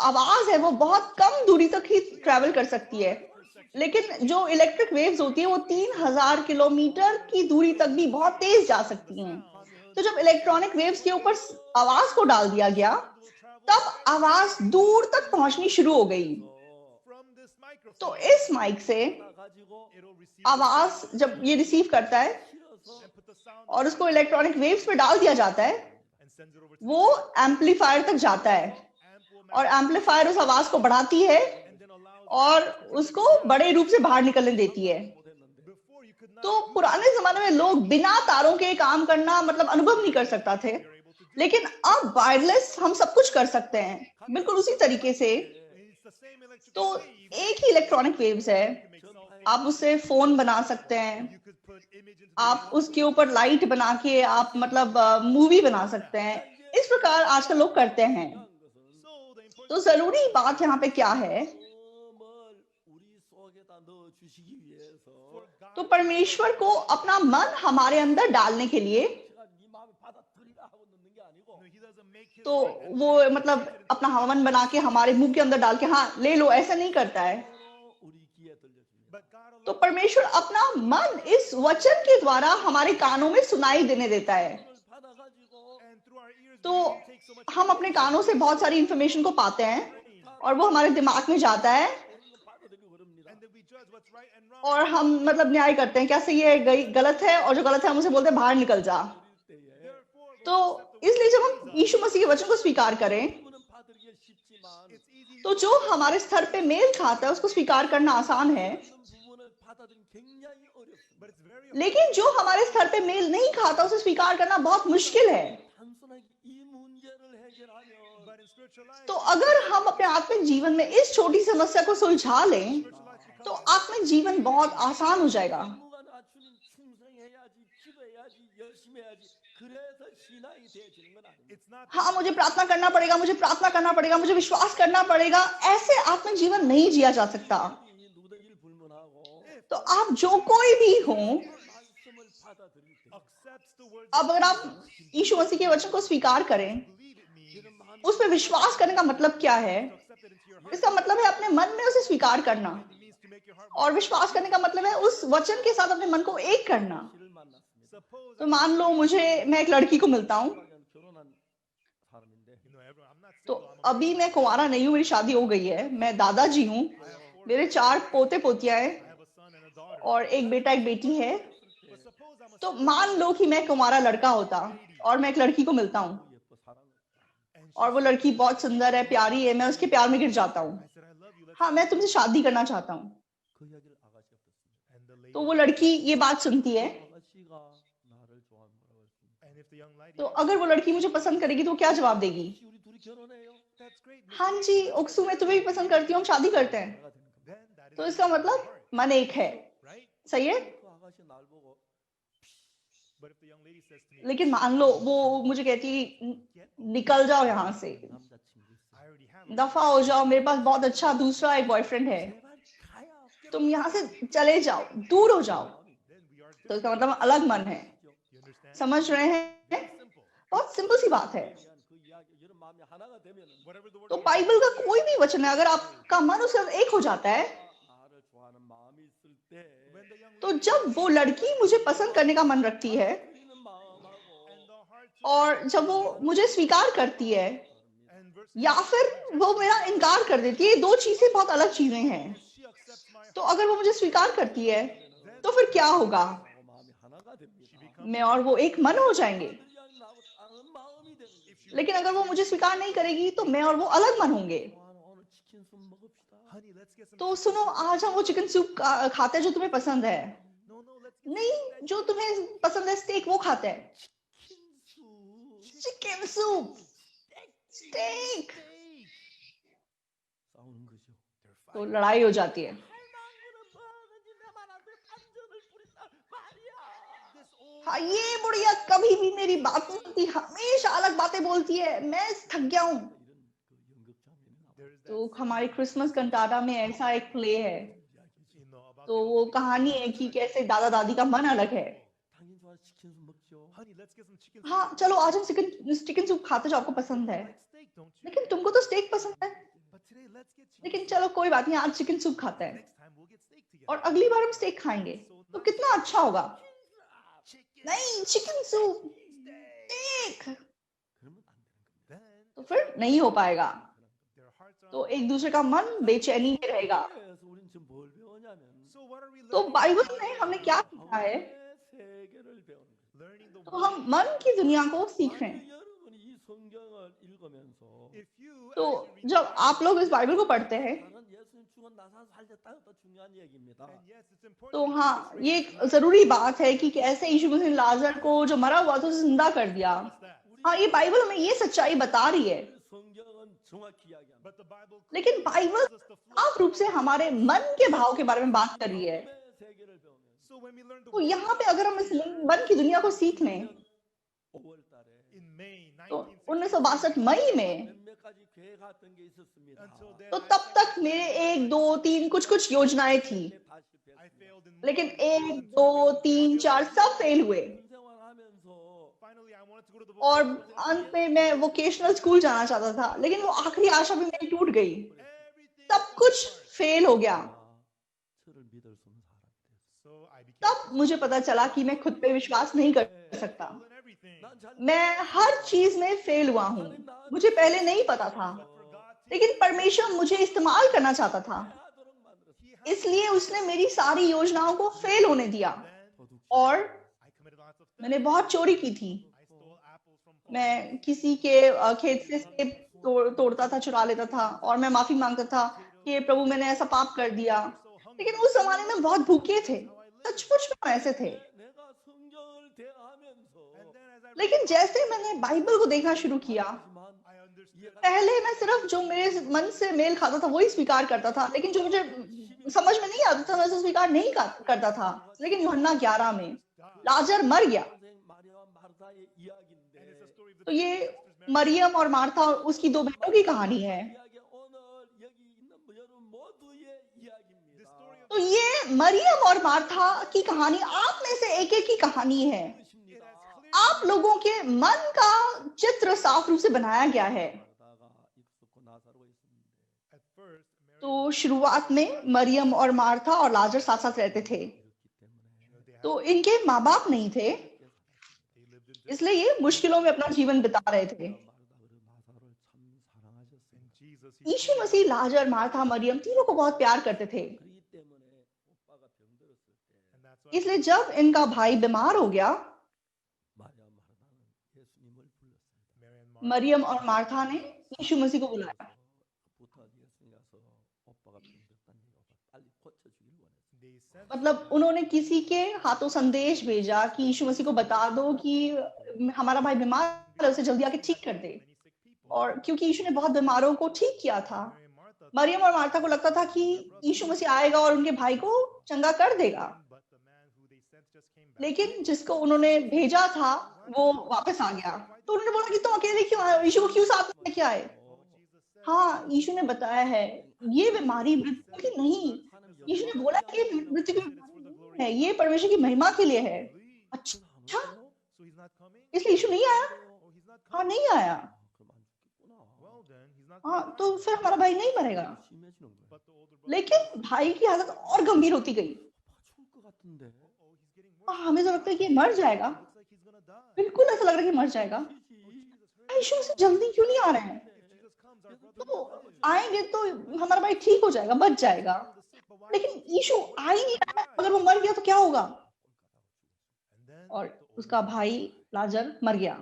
आवाज है वो बहुत कम दूरी तक ही ट्रैवल कर सकती है लेकिन जो इलेक्ट्रिक वेव्स होती है वो 3000 किलोमीटर की दूरी तक भी बहुत तेज जा सकती हैं. तो जब इलेक्ट्रॉनिक वेव्स के ऊपर आवाज को डाल दिया गया तब आवाज दूर तक पहुंचनी शुरू हो गई. from this microphone तो इस माइक से 가지고 it'll receive आवाज जब ये रिसीव करता है 실어서 and put the sound और उसको इलेक्ट्रॉनिक वेव्स पे डाल दिया जाता है and sends it over to वो एम्पलीफायर तक जाता है amp will और एम्पलीफायर उस आवाज को बढ़ाती है and then allows और उसको बड़े रूप से बाहर निकलने देती है. 못했는데 before you could not तो पुराने जमाने में लोग बिना तारों के काम करना मतलब अनुभव नहीं कर सकता थे you're able to do लेकिन अब वायरलेस हम सब कुछ कर सकते हैं बिल्कुल उसी तरीके से. it's the same electrical तो wave एक ही इलेक्ट्रॉनिक वेव्स है. you can make sound आप उससे फोन बना सकते हैं. you could put image into आप उसके ऊपर लाइट बना के आप मतलब मूवी बना सकते हैं. इस प्रकार आजकल लोग करते हैं. so the important तो जरूरी बात यहाँ पे क्या है? 마음을 우리 속에다 넣어 주시기 위해서 तो परमेश्वर को अपना मन हमारे अंदर डालने के लिए 제가 네 마음에 받아들이라 하고 넣는 게 아니고 he doesn't make his तो वो मतलब अपना हवन बना के हमारे मुंह के अंदर डाल के हाँ ले लो ऐसा नहीं करता है. 우리 귀에 들려줍니다. but God allows तो परमेश्वर अपना मन इस वचन के द्वारा हमारे कानों में सुनाई देने देता है. 그걸 받아가지고 and through our ears तो we take so much हम अपने कानों से बहुत सारी इंफॉर्मेशन को पाते हैं और वो हमारे दिमाग में जाता है 받아들이고 그럽니다. and then we judge what's right and wrong और हम मतलब न्याय करते हैं क्या सही है गलत है और जो गलत है हम उसे बोलते हैं बाहर निकल जा. therefore तो इसलिए जब हम यीशु मसीह के वचन को स्वीकार करें 부분은 받아들이기 쉽지만 it's easy तो जो हमारे स्तर पे मेल खाता है उसको स्वीकार करना आसान है 어떤 부분을 받아들이기 굉장히 어렵습니다. but it's very लेकिन जो हमारे स्तर पे मेल नहीं खाता उसे स्वीकार करना बहुत मुश्किल है. 단순하게 이 문제를 해결하면 but in spiritual life तो अगर हम अपने आत्मिक जीवन में इस छोटी समस्या को सुलझा लें तो आत्मिक जीवन बहुत आसान हो जाएगा. 무가 낮추는 충성해야지, 기도해야지, 열심히 해야지. 그래서 신앙이 되어지는 건 아닙니다. it's not हाँ मुझे प्रार्थना करना पड़ेगा मुझे विश्वास करना पड़ेगा ऐसे आत्मिक जीवन नहीं जिया जा सकता. 이 누구든지 불문하고 तो आप जो कोई भी हो 말씀을 받아들일 때 accepts the words अब अगर आप यीशु मसीह के वचन को स्वीकार करें believe it means 이런 마음이 उस पर विश्वास करने का मतलब क्या है? accept it into your heart इसका मतलब है अपने मन में उसे स्वीकार करना it means to make your heart और विश्वास करने का मतलब है उस वचन के साथ अपने मन को एक करना. 씨를 만났습니다. suppose तो मान लो मैं एक लड़की को मिलता हूँ 결혼한 사람인데 everyone, I'm not तो अभी मैं कुंवारा नहीं हूँ, मेरी शादी हो गई है, मैं दादाजी हूँ, I have 4 मेरे 4 पोते पोतियां हैं I have a son and a daughter. और एक बेटा एक बेटी है। But suppose I'm a तो single मान लो कि मैं कुंवारा लड़का होता और मैं एक लड़की को मिलता हूँ 예뻐 사랑했다. and और वो लड़की बहुत सुंदर है, प्यारी है, मैं उसके प्यार में गिर जाता हूँ। I said I love you. Let's हाँ, मैं तुमसे शादी करना चाहता हूँ। 그 이야기를 아가씨가 듣습니다. and the lady तो वो लड़की ये बात सुनती है, 아가씨가 나를 좋아하는 거라고 했습니다. and if the young lady तो अगर वो लड़की मुझे पसंद करेगी तो वो क्या जवाब देगी? 혹시 우리 둘이 결혼해요? that's great. हाँ जी उक्सू, मैं तुम्हें भी पसंद करती हूँ, हम शादी करते हैं। 내가 되는 겁니다. Then that is तो the इसका love of मतलब the heart, मन एक है, right? सही है। 그 아가씨 날 보고 But if the young lady says to me, लेकिन मान लो वो मुझे कहती get निकल जाओ यहाँ से, 남자친구 있어. I already have a दफा हो जाओ, मेरे पास बहुत अच्छा दूसरा एक बॉयफ्रेंड है, 제발 가야. तुम यहाँ से चले जाओ, दूर हो जाओ। then we are तो इसका मतलब अलग मन है, you understand? समझ रहे हैं? Very simple. बहुत सिंपल सी बात है। 그 이야기 이런 마음이 하나가 되면은 Whatever the word तो of God बाइबल का कोई भी वचन है, अगर आपका मन उसके साथ एक हो जाता है, 나를 좋아하는 마음이 있을 때 when the young तो lady जब वो लड़की मुझे पसंद करने का मन रखती है 그리는 마음하고 and the heart to और जब वो मुझे स्वीकार करती है and verse या फिर वो मेरा इनकार कर देती है, ये दो चीजें बहुत अलग चीजें हैं। she accepts my तो अगर वो मुझे स्वीकार करती है तो फिर क्या होगा? 하고 마음이 하나가 됩니다. she becomes मैं और वो एक मन हो जाएंगे। 그냥 나하고 다른 마음이 되는 거예요. if she लेकिन अगर वो मुझे स्वीकार नहीं करेगी तो मैं और वो अलग मन होंगे। 오늘 치킨 좀 먹읍시다. honey let's get some तो सुनो, आज हम वो चिकन सूप खाते हैं जो तुम्हें पसंद है। no let's get नहीं, जो तुम्हें पसंद है स्टेक, वो खाते हैं। 킨수 चिकन सूप, स्टेक। 싸우는 거죠. तो लड़ाई हो जाती है। 할망구는 뭐하는지 내 말한테 반전을 부린다 말이야. हाँ, ये बुढ़िया कभी भी मेरी बात नहीं सुनती, हमेशा अलग बातें बोलती है, मैं थक गया हूँ। 이런 그 연극 장면이 나와요. there is that तो हमारे क्रिसमस कंटाटा में ऐसा एक प्ले है, you know about तो the वो old कहानी है कि कैसे दादा दादी का मन अलग है। 당신 좋아하는 치킨 좀 먹죠. honey let's get some chicken हाँ चलो आज हम चिकन सूप खाते, जो आपको पसंद है। like steak don't you लेकिन तुमको तो स्टेक पसंद है। but today let's get chicken लेकिन चलो कोई बात नहीं, आज चिकन सूप खाते हैं next time we'll get steak together और अगली बार हम स्टेक खाएंगे, तो कितना अच्छा होगा। chicken नहीं, चिकन सूप, स्टेक, 그러면 안 되는 겁니다. then तो फिर नहीं हो पाएगा। their hearts are तो एक दूसरे का मन बेचैनी में रहेगा। 그래서 우리는 지금 뭘 배우냐면 so what are we तो learning बाइबल में हमने क्या सीखा है? 마음의 세계를 배우는 거예요. learning the तो word हम मन की दुनिया को सीख रहे हैं। 만약 여러분이 이 성경을 읽으면서 if you तो as you read जब the आप लोग इस बाइबल को पढ़ते हैं, 나는 예수님 죽은 나사 살렸다 또 중요한 얘기입니다. and yes it's important तो that हाँ, Jesus ये raised एक जरूरी बात है कि कैसे यीशु मसीह ने लाजर को जो मरा हुआ था उसे जिंदा कर दिया। us that हाँ, ये बाइबल हमें ये सच्चाई बता रही है, 성경은 정확히 이야기합니다. but the Bible लेकिन Bible tells us the flow साफ रूप से हमारे मन के भाव के बारे में बात कर रही है। 마음의 세계를 배우면 so when we learn the तो word यहाँ पे अगर हम इस मन की दुनिया को सीख लें, 5월 달에 in May तो 1960 1962 मई में, 몇몇 가지 계획했던 게 있었습니다. until then तो तब तक मेरे 1 2 3 कुछ कुछ योजनाएं थी, 다 I 실패했습니다. failed in लेकिन one, 1 2 3 4 सब फेल हुए 생활하면서 finally I wanted to go to the और vocational अंत में मैं वोकेशनल स्कूल जाना चाहता था, लेकिन वो आखिरी आशा भी मेरी टूट गई। everything सब कुछ फेल हो गया। 저를 믿을 수 없는 사람이 됐어요. so I became तब मुझे पता चला कि मैं खुद पे विश्वास नहीं कर सकता। failed in everything 난 잘- मैं हर चीज में फेल हुआ हूँ। मुझे पहले नहीं पता था, but for God to लेकिन परमेश्वर मुझे इस्तेमाल करना चाहता था, 하도록 만들었어요. he had इसलिए उसने मेरी सारी योजनाओं को फेल होने दिया। then 도둑질. और I committed lots of मैंने things बहुत चोरी की थी। I stole apples from मैं किसी के खेत से सेब तोड़ता था, चुरा लेता था और मैं माफी मांगता था कि प्रभु मैंने ऐसा पाप कर दिया। लेकिन उस जमाने में बहुत भूखे थे, सचमुच में ऐसे थे। 내가 성경을 대하면서 and then as I read लेकिन जैसे मैंने बाइबल को देखना शुरू किया, 하지만 I understood पहले मैं सिर्फ जो मेरे मन से मेल खाता था वही स्वीकार करता था, लेकिन जो मुझे समझ में नहीं आता था मैं उसे स्वीकार नहीं करता था। लेकिन यूहन्ना 11 में लाजर मर गया। 선생 마리아와 마르다의 and it's a 이야기인데 story of the तो two ये sisters married मरियम और मार्था और उसकी 2 बहनों की कहानी है। 이야기 오늘 여기 있는 여러분 모두의 इया기입니다. the story of तो ये मरियम और मार्था की कहानी आप में से एक एक की कहानी है। it has clearly आप लोगों के मन का चित्र साफ रूप से बनाया गया है। 마르다가 익숙고 나사로가 있었는데 at first Mary तो शुरुआत में मरियम और मार्था और लाजर साथ साथ रहते थे। 이렇기 때문에 they had तो इनके माँ बाप नहीं थे, they lived in इसलिए ये मुश्किलों में अपना जीवन बिता रहे थे। 마르다 그 나사로를 참 यीशु मसीह लाजर, मार्था, मरियम तीनों को बहुत प्यार करते थे। 그렇기 때문에 오빠가 병들었을 때 इसलिए जब इनका भाई बीमार हो गया, 마리아 마르다는 예수님을 불렀습니다. Mary and Martha मरियम और मार्था ने यीशु मसीह को बुलाया। 부터 예수님 가서 오빠가 병들었다는 얘기가 빨리 고쳐주길 원했어요. they sent मतलब उन्होंने किसी के हाथों संदेश भेजा कि यीशु मसीह को बता दो कि हमारा भाई बीमार है, उसे जल्दी आके ठीक कर दे। many sick people. और क्योंकि यीशु ने बहुत बीमारों को ठीक किया था, Mary and Martha मरियम और मार्था को लगता था कि यीशु मसीह आएगा और उनके भाई को चंगा कर देगा। but the man who they sent just came back. लेकिन जिसको उन्होंने भेजा था वो वापस आ गया। तो उन्होंने बोला कि तुम अकेले क्यों आए हो, यीशु को क्यों साथ में लेके आए? Oh, Jesus said, हाँ, यीशु ने बताया है ये बीमारी मृत्यु की नहीं, यीशु ने बोला कि ये मृत्यु की बीमारी नहीं है, ये परमेश्वर की महिमा के लिए है। "Really? अच्छा, So he's not coming? इसलिए यीशु नहीं आया? Oh, he's not हाँ, coming. नहीं आया। 그럼 안 죽겠구나. Well then, he's not हाँ, gonna तो die. फिर हमारा भाई नहीं मरेगा। 심해지는 거예요. But the older brother, लेकिन भाई की हालत और गंभीर होती गई। 죽을 것 같은데. oh, he's getting worse. हाँ, हमें तो लगता है कि ये मर जाएगा, Looks like he's gonna die. बिल्कुल ऐसा लग रहा है कि मर जाएगा। यीशु मसीह जल्दी क्यों नहीं आ रहे हैं? If Jesus comes, our brother तो will live. आएंगे तो हमारा भाई ठीक हो जाएगा, बच जाएगा। The sick, but why लेकिन यीशु आ ही नहीं रहा है, अगर वो मर गया तो क्या होगा? And then और the older उसका भाई लाजर मर गया।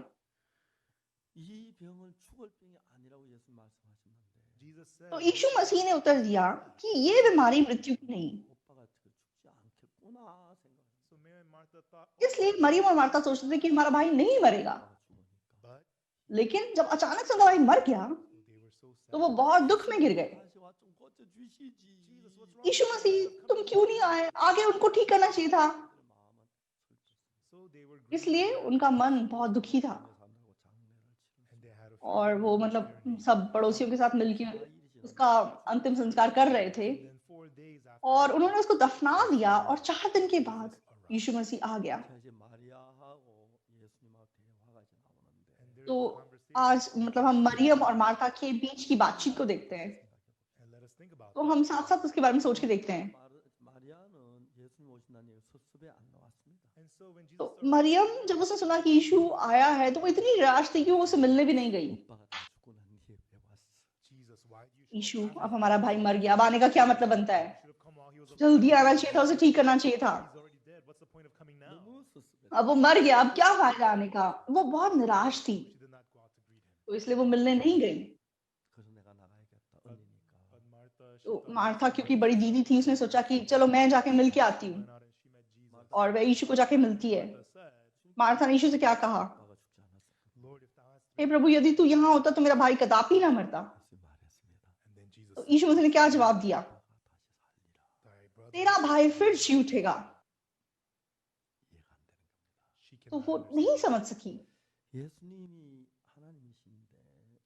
이 병은 죽을 병이 아니라고 예수 말씀하셨는데 Jesus said, तो यीशु मसीह ने उत्तर दिया कि ये बीमारी मृत्यु की नहीं। 오빠가 죽지 않겠구나 생각했어요. so Mary and Martha thought, oh, इसलिए मरियम और मार्था सोचते थे कि हमारा भाई नहीं मरेगा। 오빠가 죽으니까 but लेकिन जब अचानक से उनका भाई मर गया they were so sad. तो वो बहुत दुख में गिर गए। 다시 와 좀 고쳐주시지. Jesus, what's wrong? यीशु मसीह तुम क्यों नहीं आए? आगे उनको ठीक करना चाहिए था। 마음은 슬펐어요. So they were इसलिए उनका मन बहुत दुखी था and they had a और वो मतलब सब पड़ोसियों के साथ मिलकर उसका अंतिम संस्कार कर रहे थे And then 4 days after और उन्होंने उसको दफना दिया और 4 दिन के बाद यीशु मसीह आ गया। 이제 마리아하고 예수님하고 대화가 이제 나오는데 and there's तो a conversation आज मतलब हम मरियम और मार्था के बीच की बातचीत को देखते हैं। and let us think about तो हम साथ साथ उसके बारे में सोच के देखते हैं। 마리아는 예수님 오신다는 얘기 섭섭해 안 나왔습니다. and so when Jesus तो started मरियम जब उसने सुना कि यीशु आया है तो वो इतनी निराश थी कि वो उसे मिलने भी नहीं गई। 오빠가 다 죽고 난 뒤에 왜 왔어? Jesus, why do you Yeshu show up? अब हमारा भाई मर गया, अब आने का क्या मतलब बनता है? Should have come while he was alive. जल्दी आना चाहिए था, उसे ठीक करना चाहिए था। He's already dead. What's the point of coming now? 너무 섭섭해. अब वो मर गया, अब क्या फायदा आने का? वो बहुत निराश थी, She did not go out to greet him. तो इसलिए वो मिलने नहीं गई। 그래서 내가 나가야겠다 언니니까. But Martha, she तो thought मार्था क्योंकि बड़ी दीदी थी, उसने सोचा कि चलो मैं जाके मिल के आती हूँ, went out and she met Jesus. और वह यीशु को जाके मिलती है। Martha said, मार्था ने यीशु से क्या कहा? 오빠가 죽지 않았어. Lord, if thou hast हे प्रभु, यदि तू यहाँ होता तो मेरा भाई कदापि ना मरता। 예수 말했습니다. and then Jesus तो said, यीशु मसीह ने क्या जवाब दिया? 오빠가 다시 살리라. thy brother, तेरा भाई फिर जी उठेगा। 이해가 안 되는 겁니다. she तो cannot वो understand. नहीं समझ सकी। 예수님이 하나님이신데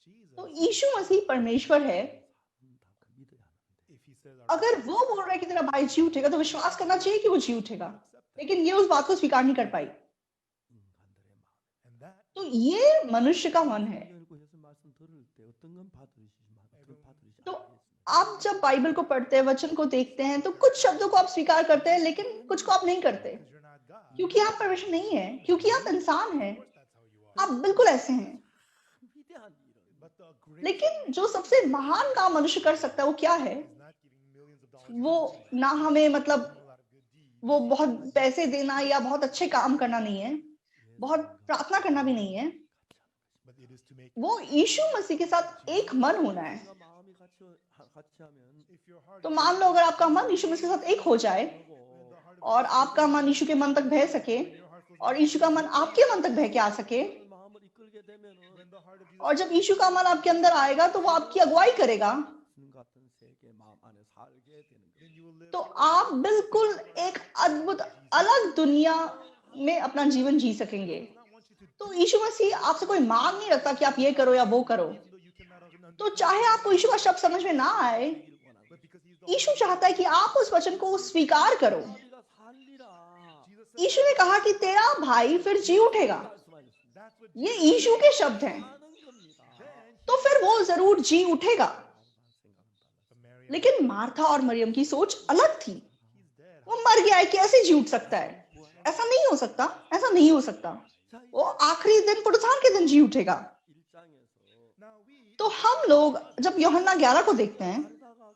Jesus, तो यीशु मसीह परमेश्वर है। 다 믿어야 하는데 if he says our अगर वो बोल रहा है कि तेरा भाई जी उठेगा तो विश्वास करना चाहिए कि वो जी उठेगा। accept that. लेकिन ये उस बात को स्वीकार नहीं कर पाई। 인간들의 마음. And that तो ये मनुष्य का मन है। 열고 예수 말씀 들을 때 어떤 건 받으시지만 어떤 건 받으시지 तो 않겠습니다. आप जब बाइबल को पढ़ते हैं, वचन को देखते हैं, तो कुछ शब्दों को आप स्वीकार करते हैं लेकिन कुछ को आप नहीं करते, because you're not God. क्योंकि आप परमेश्वर नहीं है, क्योंकि आप इंसान हैं। Of course that's how you are. आप बिल्कुल ऐसे हैं। 위대한 일은 But the great लेकिन जो सबसे महान काम मनुष्य कर सकता है वो क्या है? is not giving millions of dollars. वो ना हमें मतलब A lot of good deeds. वो बहुत पैसे देना या बहुत अच्छे काम करना नहीं है, बहुत प्रार्थना करना भी नहीं है। But it is to make वो यीशु मसीह के साथ एक मन होना है। 우리가 마음이 같이 하면 if your heart तो मान लो अगर आपका मन यीशु मसीह के साथ एक हो जाए 하고 the heart of और आपका मन यीशु के मन तक बह सके your heart goes और यीशु का मन आपके मन तक बह के आ सके, 마음을 이끌게 되면은 when the heart of Jesus और जब यीशु का मन आपके अंदर आएगा तो वो आपकी अगुवाई करेगा, 주님 같은 세계 마음 안에 살게 되는 거예요. then you will live तो आप बिल्कुल एक अद्भुत अलग दुनिया में अपना जीवन जी सकेंगे। not want you to तो यीशु मसीह आपसे कोई मांग नहीं रखता कि आप ये करो या वो करो। even though you cannot understand तो चाहे आपको यीशु का शब्द समझ में ना आए, but because he's the यीशु चाहता है कि आप उस वचन को स्वीकार करो। 우리가 살리라. Jesus said यीशु ने कहा कि तेरा भाई फिर जी उठेगा। 말씀하셨습니다. that's what ये यीशु के शब्द हैं, 하는 겁니다. तो फिर वो जरूर जी उठेगा। but Mary लेकिन मार्था और मरियम की सोच अलग थी। he's dead. वो मर गया है, कैसे जी उठ सकता है? ऐसा नहीं हो सकता, ऐसा नहीं हो सकता। 자, वो आखिरी दिन पुनरुत्थान के दिन जी उठेगा। 1장에서 Now we तो हम लोग जब यूहन्ना 11 को देखते हैं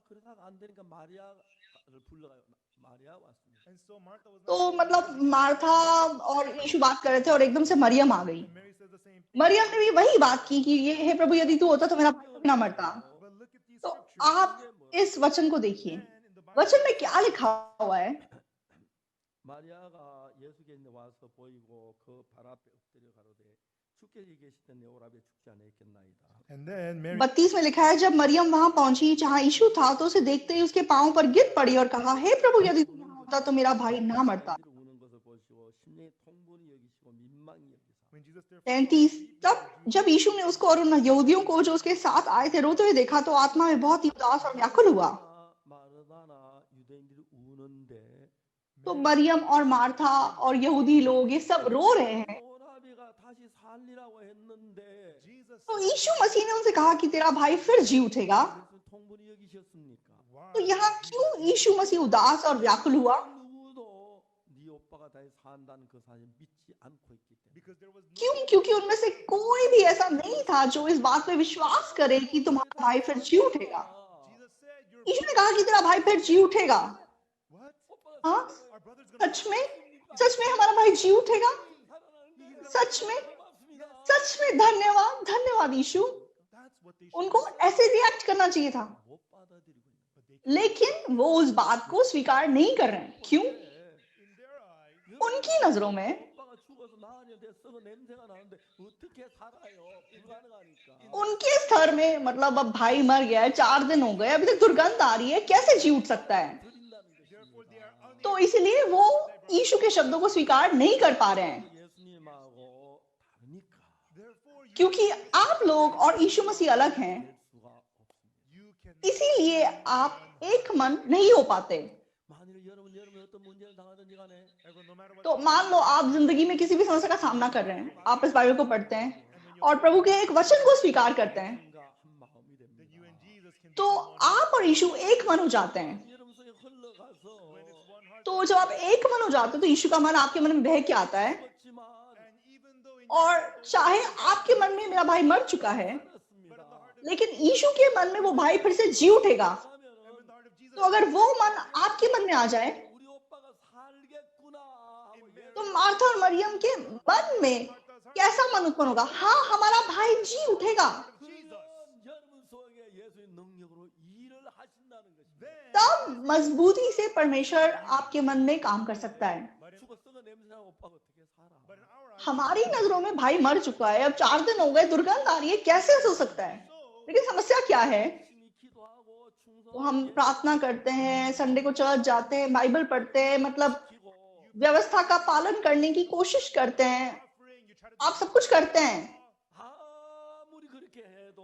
그러다가 안 되니까 마리아를 불러가요. 마리아 왔습니다. And so Martha was तो not मतलब मार्था और यीशु बात कर रहे थे और एकदम से मरियम आ गई। and Mary says the same thing. Maryam ने भी वही बात की कि ये हे प्रभु यदि तू होता तो मेरा भाई कभी ना मरता। But look at these तो scriptures. आप इस वचन को देखिए, Then in the Bible, वचन में क्या लिखा हुआ है? 마리아가 예수께 와서 보이고 그 발 앞에 엎드려 가로되 주께 계시던 내 오라비에 죽지 않았겠나이다. and then Mary 32 में लिखा है, जब मरियम वहां पहुंची जहां यीशु था तो उसे देखते ही उसके पांव पर गिर पड़ी और कहा, हे प्रभु यदि तू यहाँ होता तो मेरा भाई ना मरता। 아이를 우는 것을 보시고 심령이 통분히 여기시고 민망히 여기사 when Jesus therefore 33 तब जब यीशु ने उसको और उन यहूदियों को जो उसके साथ आए थे रोते हुए देखा तो आत्मा में बहुत ही उदास और व्याकुल हुआ। 마르다나 유대인들이 우는데 तो मरियम और मार्था और यहूदी लोग ये सब रो रहे हैं। 오라비가 다시 살리라고 했는데 Jesus तो यीशु मसीह ने उनसे कहा कि तेरा भाई फिर जी उठेगा। 예수 통분히 여기셨습니까? why तो यहाँ क्यों यीशु मसीह उदास और व्याकुल हुआ? 누구도 네 오빠가 다시 산다는 그 사실 믿지 않고 있기 때문에 because there was no क्यों? क्योंकि उनमें से कोई भी ऐसा नहीं था जो इस बात पे विश्वास करे कि तुम्हारा भाई फिर जी उठेगा। Jesus said your यीशु ने कहा कि तेरा भाई फिर जी उठेगा। what हाँ, our brother's gonna सच में हमारा भाई जी उठेगा। सच में धन्यवाद धन्यवाद यीशु। that's what they should उनको ऐसे रिएक्ट करना चाहिए था, 못 받아들이고 있는 but they लेकिन वो उस बात को स्वीकार नहीं कर रहे हैं। क्यों? in their eyes उनकी नजरों में 오빠가 죽어서 나으려 됐어 냄새가 나는데 어떻게 살아요? 불가능하니까 उनके स्तर में मतलब अब भाई मर गया है, 4 दिन हो गए, अभी तक दुर्गंध आ रही है, कैसे जी उठ सकता है? 드린다는 therefore they 것입니다. are तो इसलिए वो यीशु के शब्दों को स्वीकार नहीं कर पा रहे हैं, 예수님하고 다르니까 therefore क्योंकि आप लोग और यीशु मसीह अलग हैं। 될 수가 없습니다. you can इसीलिए आप एक मन नहीं हो पाते। 만일 여러분 어떤 문제를 당하든지 간에 everyone no matter what तो मान लो आप जिंदगी में किसी भी समस्या का सामना कर रहे हैं, आप इस बाइबल को पढ़ते हैं और प्रभु के एक वचन को स्वीकार करते हैं, 과 한 मा음이 that 됩니다. you and Jesus can तो आप और यीशु एक मन हो जाते हैं। 여러분 속에 흘러가서 when it's one heart तो जब आप एक मन हो जाते हो तो यीशु का मन आपके मन में बह के आता है, 죽었지만 and even though in और चाहे आपके मन में मेरा भाई मर चुका है, 알았습니다. लेकिन यीशु के मन में वो भाई फिर से जी उठेगा। 그러면은 the heart of Jesus तो अगर वो मन आपके मन में आ जाए 우리 오빠가 살겠구나 하고 तो मार्था और मरियम के मन में कैसा मन उत्पन्न होगा? हाँ, हमारा भाई जी उठेगा। Jesus 여러분 속에 예수의 능력으로 일을 하신다는 것입니다. then तब मजबूती से परमेश्वर आपके मन में काम कर सकता है। 죽었어 냄새나는 오빠가 어떻게 살아? but in our eyes हमारी नजरों में भाई मर चुका है, अब 4 दिन हो गए, दुर्गंध आ रही है, कैसे हो सकता है? लेकिन समस्या क्या है? 열심히 기도하고 तो हम प्रार्थना करते हैं, संडे को चर्च जाते हैं, बाइबल पढ़ते हैं, मतलब 충성기고 व्यवस्था का पालन करने की कोशिश करते हैं, offering you try to आप सब कुछ करते हैं, 아무리 그렇게 해도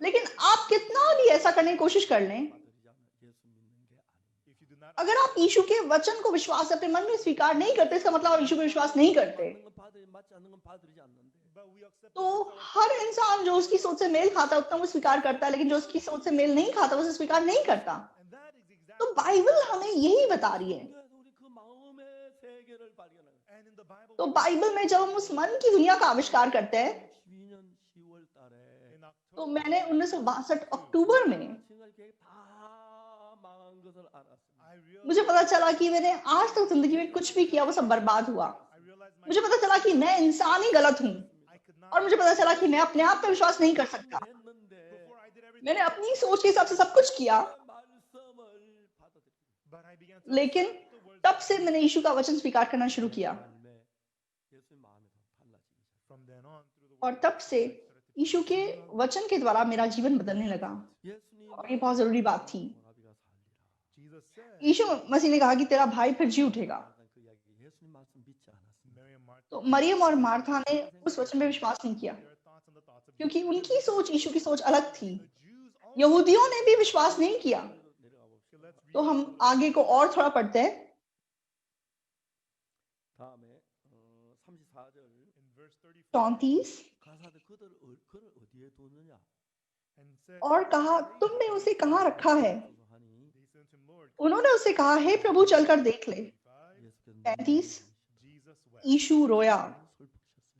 लेकिन आप कितना भी ऐसा करने की कोशिश कर लें, 받아들이지 않는 예수 믿는 게 아닙니다. if you do not अगर आप यीशु के वचन को विश्वास से अपने मन में स्वीकार नहीं करते, इसका मतलब आप यीशु को विश्वास नहीं करते। 맞는 건 맞지 않는 건 받아들이지 않는데 but we accept तो हर इंसान जो उसकी सोच से मेल खाता है उतना वो स्वीकार करता है, लेकिन जो उसकी सोच से मेल नहीं खाता वो उसे स्वीकार नहीं करता। and that is exactly तो बाइबल हमें यही बता रही है। 그래서 우리 그 마음의 세계를 발견하는 거예요. and in the Bible तो बाइबल में जब हम उस मन की दुनिया का आविष्कार करते हैं, 12년 10월 달에 in October तो मैंने 1962 अक्टूबर में 생활 계획 다 망한 것을 알았습니다. I realized मुझे पता चला कि मैंने आज तक जिंदगी में कुछ भी किया वो सब बर्बाद हुआ। I realized my मुझे पता चला कि मैं इंसान ही गलत हूँ, I could not और मुझे पता चला कि मैं अपने आप पे विश्वास नहीं कर सकता। 했는데 before I did everything मैंने अपनी सोच के हिसाब से सब कुछ किया, 말씀을 받아들이고 but I began to लेकिन accept the words तब से मैंने यीशु का वचन स्वीकार करना शुरू किया, 예수의 마음이 더 달라지기 시작했어요. from then on through the और तब से यीशु के वचन के द्वारा मेरा जीवन बदलने लगा। 예수님 और ये बहुत जरूरी बात थी। 오라비가 살리라. Jesus said यीशु मसीह ने कहा कि तेरा भाई फिर जी उठेगा। 그 이야기 예수님 말씀 믿지 않았습니다. Mary and Martha तो मरियम और मार्था ने उस वचन पे विश्वास नहीं किया, their thoughts on the thoughts of क्योंकि उनकी सोच यीशु की सोच अलग थी। the Jews also यहूदियों ने भी विश्वास नहीं किया। 내려가 봅시다. let's read तो हम आगे को और थोड़ा पढ़ते हैं। 다음에 34절 in verse 34 34 가사대 그를 어디에 두느냐? and said और कहा, तुमने उसे कहाँ रखा है? 그래서 하니 they said to him Lord उन्होंने उसे कहा, हे प्रभु चलकर देख ले। 35 예수께서 35 Jesus wept यीशु रोया।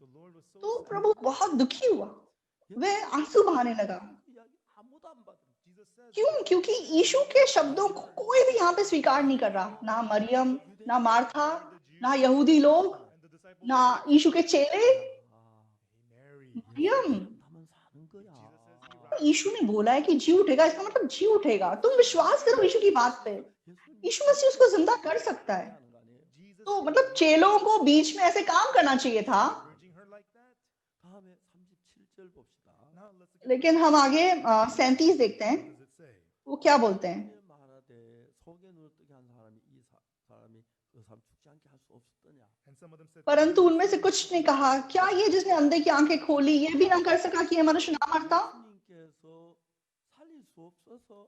the Lord was so तो sad प्रभु बहुत दुखी हुआ, वह आंसू बहाने लगा। क्यों? क्योंकि यीशु के शब्दों को कोई भी यहाँ पे स्वीकार नहीं कर रहा, ना मरियम, ना मार्था, ना यहूदी लोग, and the disciples ना यीशु के चेले। Mary. मरियम, 나만 사는 거야. यीशु ने बोला है कि जी उठेगा, इसका मतलब जी उठेगा। तुम विश्वास करो यीशु की बात पे, यीशु मसीह उसको जिंदा कर सकता है। Jesus तो मतलब चेलों को बीच में ऐसे काम करना चाहिए था। urging her like that. 다음에 37절 봅시다. Now let's look at लेकिन हम आगे 37 देखते हैं, what does it say? वो क्या बोलते हैं। 이제 말하되 속에 눈을 뜨게 한 사람이 사람이 그 사람 죽지 않게 할 수 없었더냐. And some of them said, परंतु उनमें से कुछ ने कहा, क्या ये जिसने अंधे की आंखें खोली ये भी ना कर सका कि ये मनुष्य ना मरता? 예수님께서 살릴 수 없어서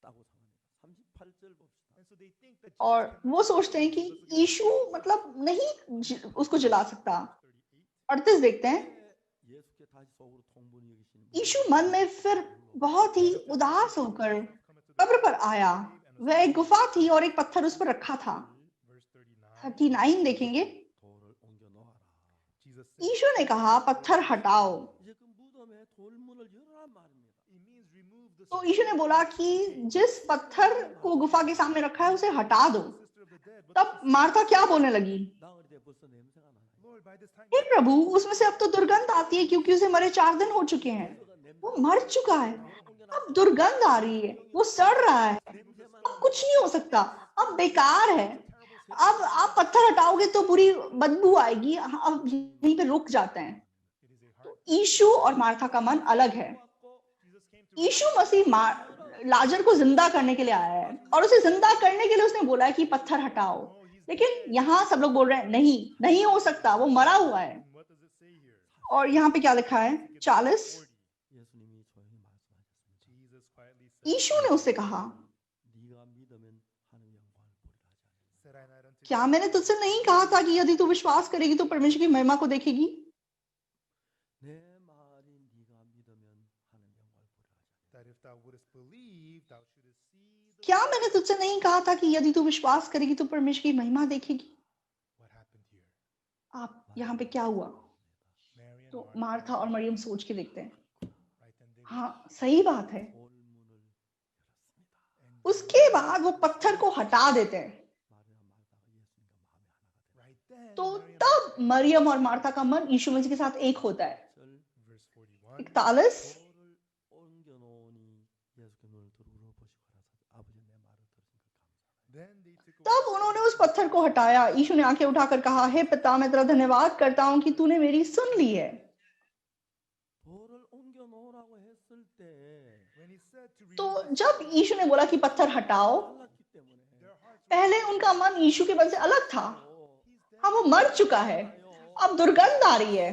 따고 상합니다. 38절 봅시다. and so they think that और Jesus वो सोचते हैं कि यीशु मतलब नहीं उसको जला सकता। 38. 38 देखते हैं, 예수께 다시 속으로 통분이 여기시는 यीशु मन में फिर बहुत ही उदास होकर कब्र पर आया। वह एक गुफा थी और एक पत्थर उस पर रखा था। Verse 39. 39 देखेंगे, 돌을 옮겨 놓아라. Jesus said, यीशु ने कहा पत्थर हटाओ। 이제 그 무덤에 돌문을 열어란 말입니다. it means remove the तो यीशु ने बोला कि जिस पत्थर को गुफा के सामने रखा है उसे हटा दो। sister of the dead. But तब मार्था क्या बोलने लगी, 나흘이 돼 벌써 냄새가 나네. Lord, by this time, हे प्रभु उसमें से अब तो दुर्गंध आती है क्योंकि उसे मरे 4 दिन हो चुके हैं। वो मर चुका है, अब दुर्गंध आ रही है, वो सड़ रहा है, अब कुछ नहीं हो सकता, अब बेकार है। अब आप पत्थर हटाओगे तो बुरी बदबू आएगी। अब यहीं पे रुक जाते हैं। it is a heart. यीशु और मार्था का मन अलग है। Jesus came to यीशु मसीह लाजर को जिंदा करने के लिए आया है और उसे जिंदा करने के लिए उसने बोला है कि पत्थर हटाओ। लेकिन यहाँ सब लोग बोल रहे हैं नहीं, नहीं हो सकता, वो मरा हुआ है। what does it say here? और यहाँ पे क्या लिखा है 40, 예수님이 조용히 말씀하셨습니다. Jesus quietly said, यीशु ने उससे कहा, 네가 믿으면 하나님의 영광을 보리라 하지 않았느냐. said I not unto क्या मैंने तुझसे नहीं कहा था कि यदि तू विश्वास करेगी तो परमेश्वर की महिमा को देखेगी? 내 말이 네가 믿으면 하나님의 영광을 보리라 하지 않았느냐. that if thou wouldest believe, thou shouldest see the क्या मैंने तुझसे नहीं कहा था कि यदि तू विश्वास करेगी तो परमेश्वर की महिमा देखेगी? what happened here. आप यहाँ पे क्या हुआ? Mary and तो Martha, मार्था और मरियम सोच के देखते हैं, right? And they हाँ सही बात है। 돌문을 열었습니다. and उसके बाद वो पत्थर को हटा देते हैं। 마리아 마르다가 예수님과 마음이 하나가 됩니다. right then, तो Mary and तब मरियम और मार्था का मन यीशु मसीह के साथ एक होता है। 절 verse 41. 41, 돌을 옮겨 놓으니 예수께 눈을 들어 보시고 가라사대 아버지 내 말을 들으시니까 감사하다. Then they took away तब उन्होंने उस पत्थर को हटाया। यीशु ने आंखें उठाकर कहा, हे पिता मैं तेरा धन्यवाद करता हूँ कि तूने मेरी सुन ली है। 돌을 옮겨 놓으라고 했을 때 when he said to तो remove जब यीशु ने बोला कि पत्थर हटाओ, 달랐기 때문에 their hearts were पहले उनका मन यीशु के मन से अलग था। he's dead. हाँ वो मर चुका है, अब दुर्गंध आ रही है,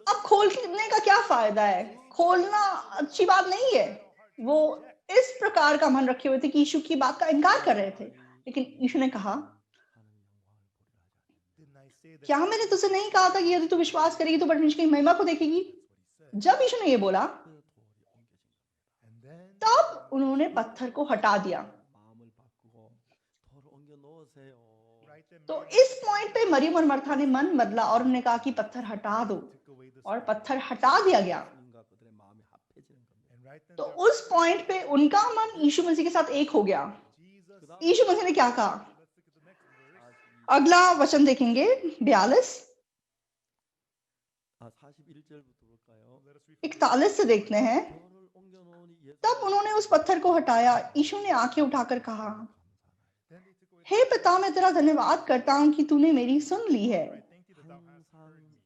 अब खोलने का क्या फायदा है? खोलना अच्छी बात नहीं है। वो इस प्रकार का मन रखे हुए थे कि यीशु की बात का इनकार कर रहे थे। लेकिन यीशु ने कहा, Didn't I say that? क्या मैंने तुझसे नहीं कहा था कि यदि तू विश्वास करेगी तो परमेश्वर की महिमा को देखेगी? जब यीशु ने ये बोला, And then तब उन्होंने पत्थर को हटा दिया। 마음을 바꾸고 돌을 옮겨 놓으세요. right then तो इस पॉइंट पे मरियम और मर्था ने मन बदला और उन्होंने कहा कि पत्थर हटा दो, took away the और पत्थर हटा दिया गया। 예수님과 그들의 마음이 합해지는 겁니다. and right then तो their उस पॉइंट पे उनका मन यीशु मसीह के साथ एक हो गया। Jesus. यीशु मसीह ने क्या कहा? Let's look at the next verse. अगला वचन देखेंगे 42, 41절부터 볼까요? Let us read from 41 से देखते हैं। 돌을 옮겨 놓으니 예수 तब उन्होंने उस पत्थर को हटाया। यीशु ने आंखें उठाकर कहा, Then they took away हे पिता मैं तेरा धन्यवाद करता हूँ कि तूने मेरी सुन ली है। I thank thee that thou hast heard me.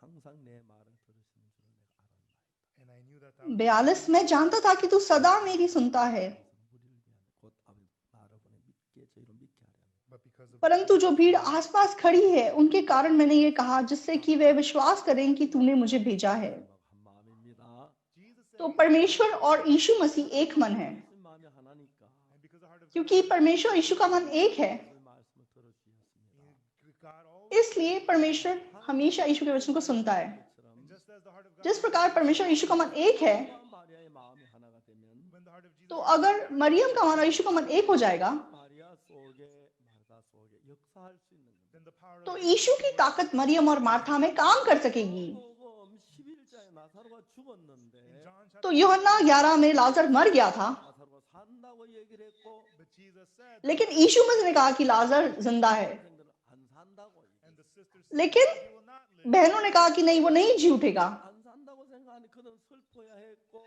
항상 내 말을 들으시는 줄을 내가 알았나이다. And I knew that thou 42, मैं जानता था कि तू सदा मेरी सुनता है, 우리를 위한 곧 아버지 나를 보내 믿게 저희를 믿게 하려 합니다. but because of परंतु जो भीड़ आसपास खड़ी है उनके कारण मैंने ये कहा जिससे कि वे विश्वास करें कि तूने मुझे भेजा है। 한 마음입니다. Jesus said, तो परमेश्वर और यीशु मसीह एक मन है, 무슨 마음이 하나니까 and because the heart of क्योंकि परमेश्वर यीशु का मन एक है। 그 말씀을 들어주셨습니다. God always, इसलिए परमेश्वर हमेशा यीशु के वचन को सुनता है। and just as the heart of God, जिस प्रकार परमेश्वर यीशु का मन एक है, 마리아의 마음이 하나가 되면 when the heart of Jesus, तो अगर मरियम का मन और यीशु का मन एक हो जाएगा 마리아 속에 마르다 속에 역사할 수 있는 겁니다. then the power तो of यीशु की ताकत मरियम और मार्था में काम कर सकेगी। 복음 11자에 라사로가 죽었는데 In John chapter तो यूहन्ना 11 में लाजर मर गया था, 라사로가 산다고 얘기를 했고 but Jesus said, लेकिन यीशु मसीह ने कहा कि लाजर जिंदा है, 동생들은 안 산다고 and the sister said, लेकिन he will not live. बहनों ने कहा कि नहीं, वो नहीं जी उठेगा। 안 산다고 생각하니 그는 슬퍼야 했고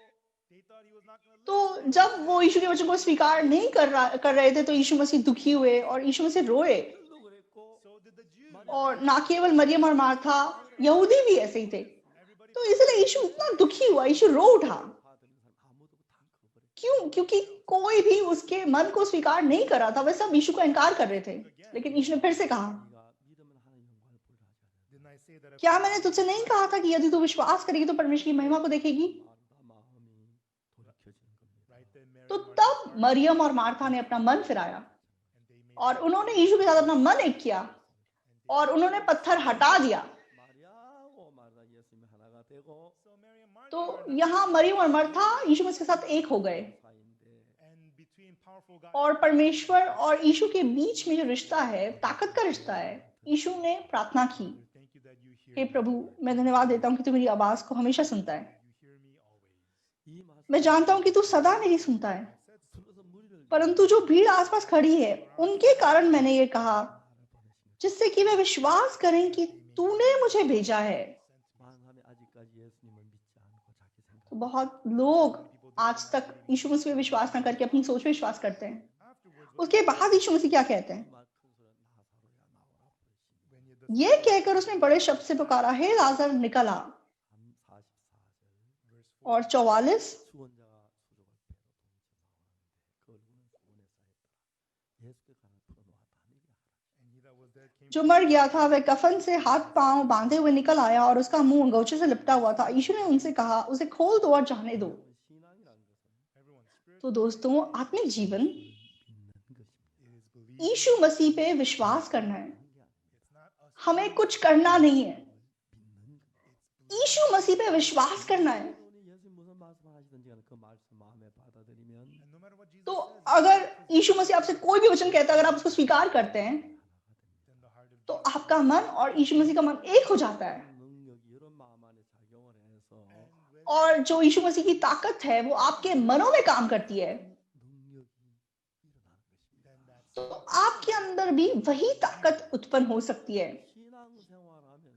They thought he was not going to तो live. जब वो यीशु के वचन को स्वीकार नहीं कर रहे थे, तो यीशु मसीह दुखी हुए और यीशु मसीह रोए। 들도 그랬고 So did the Jews. और ना केवल मरियम और मार्था, यहूदी भी ऐसे ही थे। Everybody तो इसलिए यीशु इतना दुखी हुआ, यीशु रो उठा। 받은 사람 아무도 다 커버려. क्यों? क्योंकि कोई भी उसके मन को स्वीकार नहीं कर रहा था, वे सब यीशु का इनकार कर रहे थे। लेकिन यीशु ने फिर से कहा, 네가 믿으면 하나님 영광을 보리라 하지 않았냐? didn't I say that if क्या मैंने तुझसे नहीं कहा था कि यदि तू विश्वास करेगी तो परमेश्वर की महिमा को देखेगी? 마음이 돌이켜지는 겁니다. right then Mary तो and Martha तब मरियम और मार्था ने अपना मन फिराया and they made और उन्होंने यीशु के साथ अपना मन एक किया और उन्होंने पत्थर हटा दिया। 마리아하고 마르다 예수님이 하나가 되고 so Mary and Martha तो यहाँ मरियम और मार्था यीशु मसीह के साथ एक हो गए 사이인데 and between powerful God और परमेश्वर और यीशु के बीच में जो रिश्ता है, ताकत का रिश्ता है। यीशु ने प्रार्थना की, thank you that you hear hey me. प्रभु, मैं धन्यवाद देता हूँ कि तू मेरी आवाज को हमेशा सुनता है। You hear me always. 이 말씀 मैं जानता हूँ कि तू सदा मेरी सुनता है, 들어서 무리를 परंतु जो भीड़ आसपास खड़ी है उनके कारण मैंने ये कहा, जिससे कि वे विश्वास करें कि तूने मुझे भेजा है। 망함에 아직까지 예수님을 믿지 않고 자기 생각 तो बहुत लोग आज तक यीशु मसीह पे विश्वास न करके अपनी सोच पे विश्वास करते हैं। Afterwards, उसके बाद यीशु मसीह क्या कहते हैं? 큰 소리 나사로야 나오라 부르시니 when you ये कहकर उसने बड़े शब्द से पुकारा, हे लाजर निकल आ। 44절 verse 4, और 44 죽은 자가 수족을 배로 동쳐 나오는데 그 얼굴은 손에 쌓였더라. 예수께 가는 풀어놓았다. 이게 하라. and he that was dead came जो मर गया था वह कफन से हाथ पांव बांधे हुए निकल आया और उसका मुंह अंगोछे से लिपटा हुआ था। यीशु ने उनसे कहा, उसे खोल दो और जाने दो। 신앙이라는 것은 everyone's spirit तो दोस्तों, आत्मिक जीवन 믿는 것입니다. is believed. यीशु मसीह पे विश्वास करना है, 하는 게 아니라 It's not us. हमें कुछ करना नहीं है। 믿는 거예요. यीशु मसीह पे विश्वास करना है। 여러분이 예수님 무슨 말씀을 하시든지 간에 그 말씀 마음에 받아들이면 And no matter what Jesus तो says, अगर यीशु मसीह आपसे कोई भी वचन कहता है, अगर आप उसको स्वीकार करते हैं, then the heart of तो आपका मन और यीशु मसीह का मन एक हो जाता है। 능력이 이런 마음 안에 작용을 해서 and when और जो यीशु मसीह की ताकत है वो आपके मनों में काम करती है। 능력이 일어나는 것입니다. then that's तो आपके अंदर भी वही ताकत उत्पन्न हो सकती है। 신앙생활하면서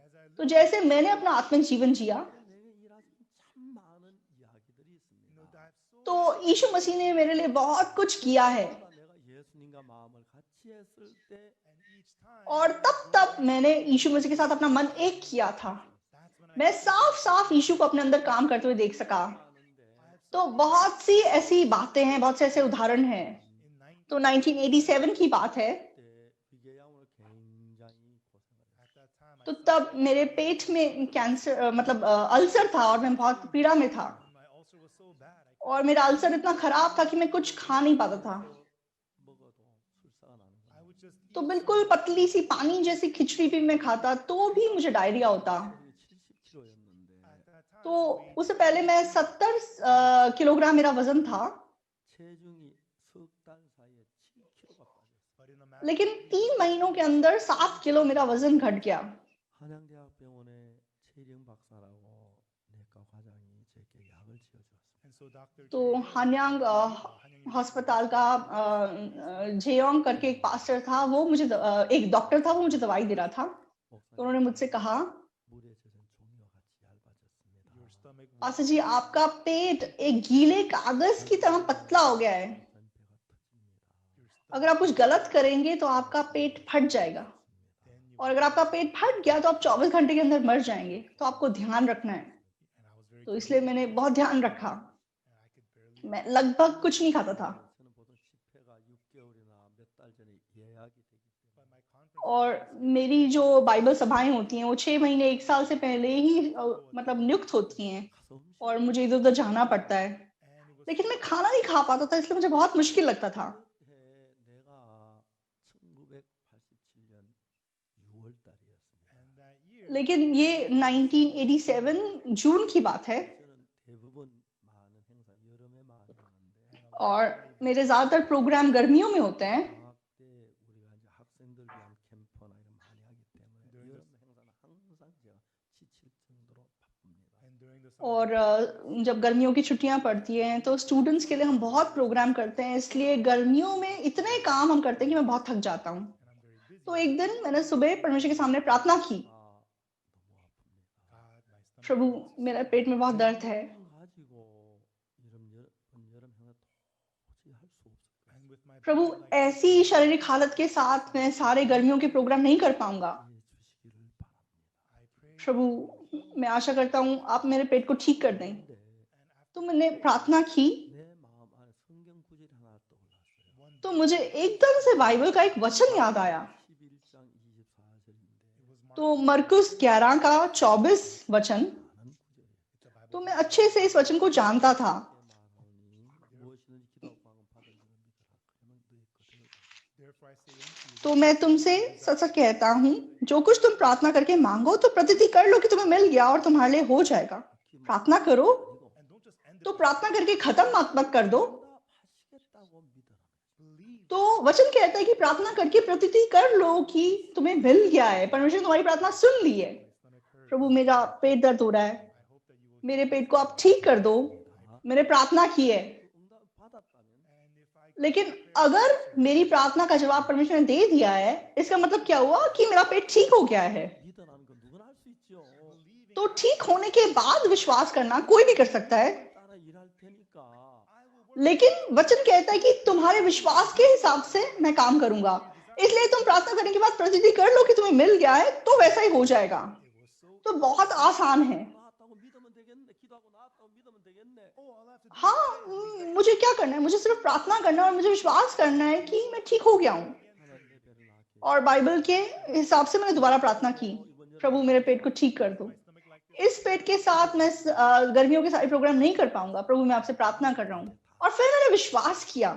as I तो look, जैसे मैंने अपना आत्मिक जीवन जिया, 내게 일하신 참 많은 이야기들이 you know, 있습니다. that so तो यीशु मसीह ने मेरे लिए बहुत कुछ किया है। 내가 예수님과 마음을 같이 했을 때 and each time और तब मैंने यीशु मसीह के साथ अपना मन एक किया था। that's when मैं साफ साफ यीशु को अपने अंदर काम करते हुए देख सका। 하는데 तो बहुत सी ऐसी बातें हैं, बहुत से ऐसे उदाहरण हैं। in 9 तो 1987 की बात है। 때 위궤양으로 굉장히 고생을 했어요. at that time I तो तब मेरे पेट में कैंसर मतलब अल्सर था और मैं बहुत पीड़ा में था। my ulcer was so bad और मेरा अल्सर इतना खराब था कि मैं कुछ खा नहीं पाता था। 먹어도 술사가 나는 I 거예요. would just तो eat बिल्कुल पतली सी पानी जैसी खिचड़ी भी मैं खाता तो भी मुझे डायरिया होता। 70kg였는데 at that time तो I weighed उससे पहले मैं 70 किलोग्राम मेरा वजन था, 체중이 석 달 사이에 7kg가 빠졌어요. but in a matter लेकिन 3 महीनों के अंदर 7 किलो मेरा वजन घट गया। 한양대학병원의 최령 박사라고 내과 과장이 제게 약을 지어주었습니다. and so Dr. तो हान्यांग अस्पताल का जेयोंग करके एक पास्टर था, वो मुझे एक डॉक्टर था, वो मुझे दवाई दे रहा था। तो 목사님, उन्होंने मुझसे कहा, 물에 젖은 종이와 같이 얇아졌습니다. your stomach will पास्टर जी, आपका पेट एक गीले कागज की तरह पतला हो गया है। 목사님, 배가 터집니다. अगर आप कुछ गलत करेंगे तो आपका पेट फट जाएगा, then you और अगर आपका पेट फट गया तो आप 24 घंटे के अंदर मर जाएंगे। तो आपको ध्यान रखना है। and I was very तो इसलिए मैंने बहुत ध्यान रखा। and I could barely मैं लगभग कुछ नहीं खाता था। 저는 보통 집회가 6개월이나 몇 달 전에 예약이 되기 때문에 but my conference और मेरी जो बाइबल सभाएं होती हैं वो 6 महीने 1 साल से पहले ही मतलब नियुक्त होती हैं 가서 음식 और मुझे इधर उधर जाना पड़ता है। and it was लेकिन मैं खाना नहीं खा पाता था, इसलिए मुझे बहुत मुश्किल लगता था। 해 내가 1987년 6월 달이었습니다. and that year लेकिन ये 1987 जून की बात है 저는 대부분 많은 행사 여름에 많이 하는데 और मेरे ज्यादातर प्रोग्राम गर्मियों में होते हैं। 방학 때 우리가 이제 학생들 위한 캠프나 이런 많이 하기 때문에 여름 행사는 항상 제가 지칠 정도로 바쁩니다. and during और जब गर्मियों की छुट्टियां पड़ती हैं तो स्टूडेंट्स के लिए हम बहुत प्रोग्राम करते हैं, इसलिए गर्मियों में इतने काम हम करते हैं कि मैं बहुत थक जाता हूँ। and I'm very busy. तो एक दिन मैंने सुबह परमेश्वर के सामने प्रार्थना की, 아, 너무 아픕니다. God, my stomach Prabhu hurts. मेरे पेट में बहुत दर्द है, 가지고 여름 형은 도저히 할 수 없을 거예요. And with my Prabhu body like this, ऐसी शारीरिक हालत के साथ मैं सारे गर्मियों के प्रोग्राम नहीं कर पाऊंगा। 해 주시기를 바랍니다. I pray. प्रभु मैं आशा करता हूँ आप मेरे पेट को ठीक कर दें। 근데 तो मैंने प्रार्थना की 내 마음 안에 성경 구절이 하나 떠올랐어요. One तो मुझे एकदम से बाइबल का एक वचन याद आया। 11장 24절인데 it was Mark. तो मरकुस 11 का 24 वचन, 아는 구절이에요. It's a Bible. तो मैं अच्छे से इस वचन को जानता था। 내 마음이 무엇이든지 기도하고 방언 받을 줄을 믿으라. 그러면 너의 것을 Therefore I say unto you, तो मैं तुमसे सच सच कहता हूँ, जो कुछ तुम प्रार्थना करके मांगो तो प्रतीति कर लो कि तुम्हें मिल गया और तुम्हारे लिए हो जाएगा। प्रार्थना करो and don't just end तो it. प्रार्थना करके खत्म मत कर दो। 하시겠다고 믿어라. Believe. तो वचन कहता है कि प्रार्थना करके प्रतीति कर लो कि तुम्हें मिल गया है, परमेश्वर ने तुम्हारी प्रार्थना सुन ली है। My stomach hurts. प्रभु मेरा पेट दर्द हो रहा है, I hope that you will. मेरे पेट को आप ठीक कर दो। मैंने प्रार्थना की है, 응답 받았다면 And if I लेकिन अगर मेरी प्रार्थना का जवाब परमेश्वर ने दे दिया है, इसका मतलब क्या हुआ कि मेरा पेट ठीक हो गया है। 믿어라는 건 누구나 할 수 있죠. तो ठीक होने के बाद विश्वास करना कोई भी कर सकता है, 따라 일할 테니까 I will work लेकिन वचन कहता है कि तुम्हारे विश्वास के हिसाब से मैं काम करूंगा। इसलिए तुम प्रार्थना करने के बाद प्रतीति कर लो कि तुम्हें मिल गया है, तो वैसा ही हो जाएगा। it was so तो बहुत आसान है। 나았다고 믿으면 되겠네. 기도하고 나았다고 믿으면 되겠네. oh I'll have to do हाँ, मुझे क्या करना है, मुझे सिर्फ प्रार्थना करना है और मुझे विश्वास करना है कि मैं ठीक हो गया हूँ। 하나님 내 배를 나게. और बाइबल के हिसाब से मैंने दोबारा प्रार्थना की, प्रभु मेरे पेट को ठीक कर दो। stomach like this. इस पेट के साथ मैं गर्मियों के सारे प्रोग्राम नहीं कर पाऊंगा, प्रभु मैं आपसे प्रार्थना कर रहा हूँ। और फिर मैंने विश्वास किया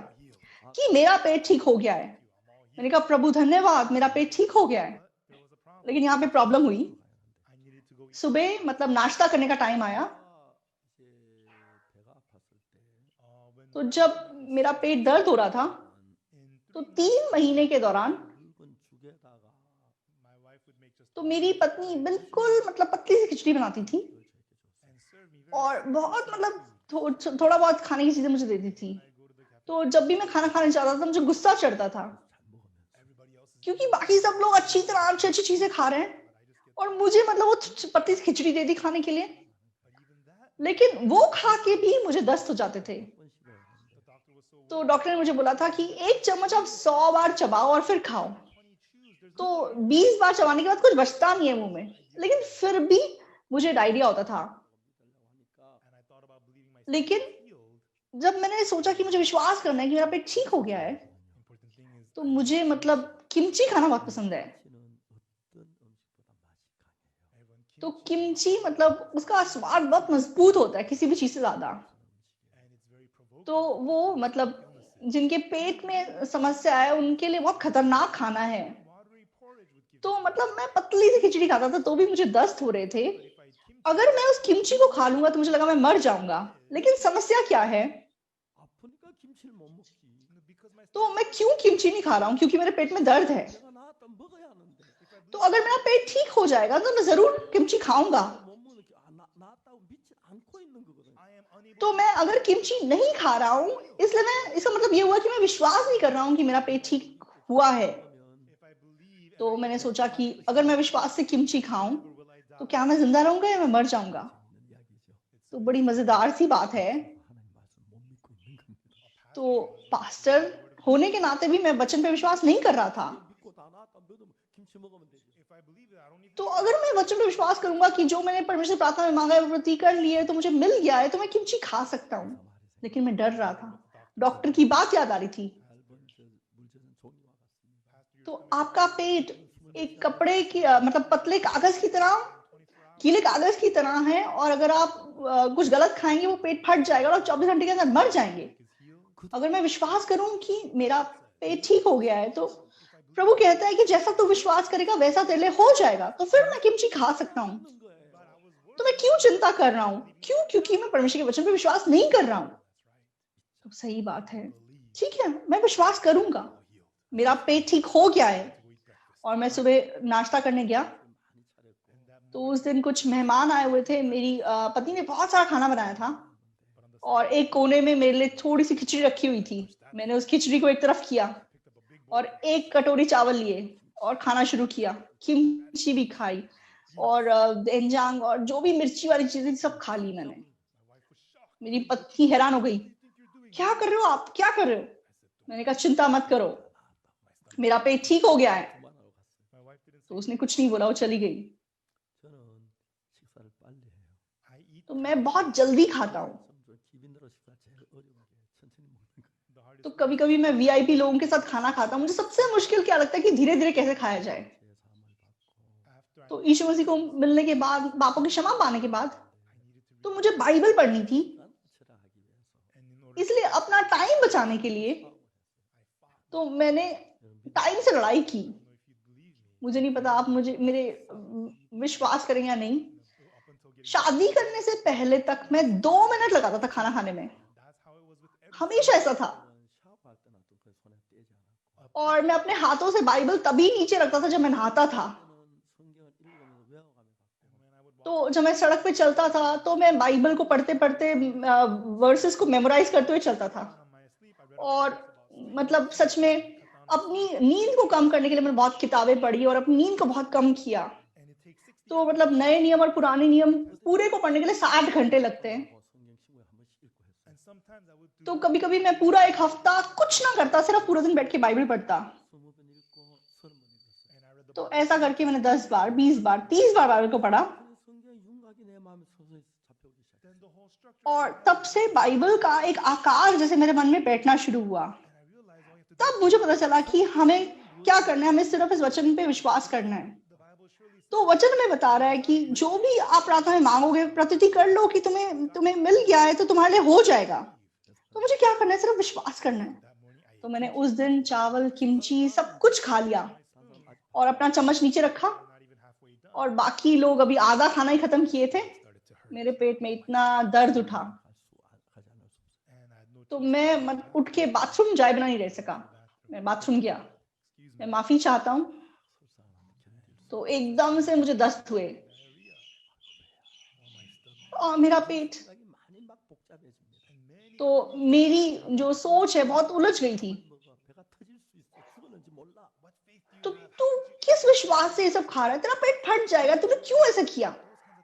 कि मेरा पेट ठीक हो गया है। मैंने कहा प्रभु धन्यवाद, मेरा पेट ठीक हो गया है। There was a problem. लेकिन यहाँ पे प्रॉब्लम हुई। I needed to go eat. सुबह मतलब नाश्ता करने का टाइम आया, 이제 배가 아팠을 때 When तो जब मेरा पेट दर्द हो रहा था, in तो 3 महीने के दौरान 붉은 죽에다가 my wife would make just तो मेरी पत्नी बिल्कुल मतलब पतली सी खिचड़ी बनाती थी and serve me very और बहुत मतलब थोड़ा बहुत खाने की चीजें मुझे देती थी। I go to the cafeteria. तो जब भी मैं खाना खाने जाता था मुझे गुस्सा चढ़ता था, Everybody else is क्योंकि बाकी सब लोग अच्छी तरह अच्छी अच्छी चीजें खा रहे हैं और मुझे मतलब वो पतली सी खिचड़ी दे दी खाने के लिए, but even that लेकिन वो खा के भी मुझे दस्त हो जाते थे। 번 싫어했는데 the doctor was so तो डॉक्टर ने मुझे बोला था कि 1 चम्मच आप 100 बार चबाओ और फिर खाओ। honey chews. There's तो 20 बार चबाने के बाद कुछ बचता नहीं है मुंह में, लेकिन फिर भी मुझे डायरिया होता था। 하니까 and I thought about believing my लेकिन healed. जब मैंने सोचा कि मुझे विश्वास करना है कि मेरा पेट ठीक हो गया है, Important thing is तो मुझे मतलब किमची खाना बहुत पसंद है। 김치는 어떤 음식보다 맛이 강해요. everyone तो kimchi किमची मतलब उसका स्वाद बहुत मजबूत होता है किसी भी चीज से ज्यादा। and it's very provoking. तो वो मतलब जिनके पेट में समस्या है उनके लिए बहुत खतरनाक खाना है। Watery porridge would give तो मतलब मैं पतली सी खिचड़ी खाता था तो भी मुझे दस्त हो रहे थे। but if I eat kimchi अगर मैं उस किमची को खा लूंगा तो मुझे लगा मैं मर जाऊंगा। लेकिन समस्या क्या है, 아프니까 김치를 못 먹지. because my तो मैं क्यों किमची नहीं खा रहा हूँ, क्योंकि मेरे पेट में दर्द है। 내가 나았다면 먹어야 하는데 तो अगर मेरा पेट ठीक हो जाएगा तो मैं जरूर किमची खाऊंगा। 못 먹는 게 나았다고 믿지 않고 있는 거거든. I am unable तो मैं अगर किमची नहीं खा रहा हूँ, इसलिए मैं इसका मतलब ये हुआ कि मैं विश्वास नहीं कर रहा हूँ कि मेरा पेट ठीक हुआ है। 그러면 if I believe and तो I मैंने सोचा कि अगर मैं विश्वास से किमची खाऊं will I die? तो क्या मैं जिंदा रहूंगा या मैं मर जाऊंगा। 있는 이야기죠. तो बड़ी मजेदार सी बात है। 하나님 말씀 못 믿고 있는 겁니다. तो पास्टर होने के नाते भी मैं वचन पे विश्वास नहीं कर रहा था। 믿고 다 나았다 믿으면 김치 먹으면 되지. If I believe it, I don't need तो अगर मैं वचन पे विश्वास करूंगा कि जो मैंने परमेश्वर से प्रार्थना में मांगा है वो प्रति कर लिए तो मुझे मिल गया है, तो मैं किमची खा सकता हूँ। लेकिन मैं डर रहा था, डॉक्टर की बात याद आ रही थी। 물젖은 종이와 같습니다. तो आपका पेट एक कपड़े की मतलब पतले कागज की तरह, गीले कागज की तरह है, और अगर आप कुछ गलत खाएंगे वो पेट फट जाएगा और आप 24 घंटे के अंदर मर जाएंगे। अगर मैं विश्वास करूं कि मेरा पेट ठीक हो गया है तो प्रभु कहता है कि जैसा तू विश्वास करेगा वैसा तेरे लिए हो जाएगा, तो फिर मैं किमची खा सकता हूँ। तो मैं क्यों चिंता कर रहा हूँ, क्यों? क्योंकि मैं परमेश्वर के वचन पे विश्वास नहीं कर रहा हूँ। तो सही बात है, ठीक है, मैं विश्वास करूंगा, मेरा पेट ठीक हो गया है। और मैं सुबह नाश्ता करने गया तो उस दिन कुछ मेहमान आए हुए थे, मेरी पति ने बहुत सारा खाना बनाया था और एक कोने में मेरे लिए थोड़ी सी खिचड़ी रखी हुई थी। मैंने उस खिचड़ी को एक तरफ किया और एक कटोरी चावल लिए और खाना शुरू किया। किमची भी खाई और देनजांग और जो भी मिर्ची वाली चीजें थी सब खा ली मैंने। मेरी पत्नी हैरान हो गई, क्या कर रहे हो आप, क्या कर रहे हो? मैंने कहा चिंता मत करो, मेरा पेट ठीक हो गया है। 그만하고 갔어요. तो उसने कुछ नहीं बोला, वो चली गई। 저는 식사를 빨리 해요. I eat तो मैं बहुत जल्दी खाता हूँ। 좀 기빈대로 식사 제일 어려운 게 천천히 먹는 거. the hardest तो कभी कभी मैं वीआईपी लोगों के साथ खाना खाता हूँ। मुझे सबसे मुश्किल क्या लगता है कि धीरे धीरे कैसे खाया जाए। 제 사함을 받고 after I तो यीशु मसीह को मिलने के बाद, बापों की क्षमा पाने के बाद, needed to तो मुझे बाइबल पढ़नी थी। 철학하기 위해서 and in order इसलिए अपना टाइम बचाने के लिए तो मैंने टाइम से लड़ाई की। to know if you believe me मुझे नहीं पता आप मुझे मेरे विश्वास करेंगे या नहीं। up until getting शादी करने से पहले तक मैं 2 मिनट लगाता था खाना खाने में, that's how it was with everything. हमेशा ऐसा था। 샤워할 때나 또 그 손에 떼지 않았고 और मैं अपने हाथों से बाइबल तभी नीचे रखता था जब मैं नहाता था। 때는 성경을 읽으면서 외워가며 갔고 when I would walk तो जब मैं सड़क पे चलता था तो मैं बाइबल को पढ़ते पढ़ते वर्सेस को मेमोराइज करते हुए चलता था। on my sleep I read और मतलब सच में अपनी नींद को कम करने के लिए मैंने बहुत किताबें पढ़ी और अपनी नींद को बहुत कम किया। and it takes 60 तो मतलब नए नियम और पुराने नियम पूरे को पढ़ने के लिए 60 घंटे लगते हैं। 성경 친구에 한 번씩 읽고 했어요. and sometimes I would do तो कभी कभी मैं पूरा एक हफ्ता कुछ ना करता, सिर्फ पूरा दिन बैठ के बाइबल पढ़ता। 20번 읽고 30번 읽었어요. and I read the तो ऐसा करके मैंने 10 बार, 20 बार, 30 बार बाइबल को पढ़ा 그 성경 윤곽이 내 마음에 서서히 잡혀오기 시작했어요. then the whole structure और तब से बाइबल का एक आकार जैसे मेरे मन में बैठना शुरू हुआ। and I realized all you have to do तब मुझे पता चला कि हमें क्या करना है, हमें सिर्फ इस वचन पे विश्वास करना है। the Bible surely तो वचन में बता रहा है कि जो भी आप प्रार्थना में मांगोगे प्रतीति कर लो कि तुम्हें मिल गया है तो तुम्हारे लिए हो जाएगा। तो मुझे क्या करना है, सिर्फ विश्वास करना है। that morning I तो मैंने उस दिन चावल, किमची सब कुछ खा लिया और अपना चम्मच नीचे रखा not even halfway done और बाकी लोग अभी आधा खाना ही खत्म किए थे। started to hurt मेरे पेट में इतना दर्द उठा 가지 않을 수 없어요. and I had no तो मैं उठ के बाथरूम जाए बिना नहीं रह सका। मैं बाथरूम गया, excuse me मैं माफी चाहता हूँ। तो एकदम से मुझे दस्त हुए और मेरा पेट, 생각이 많이 막 복잡해집니다. and many तो मेरी जो सोच है बहुत उलझ गई थी। 뭐가 배가 터질 수 있어. 죽었는지 몰라. what faith do तो you have तू किस विश्वास से ये सब खा रहा है, तेरा पेट फट जाएगा, तूने क्यों ऐसा किया?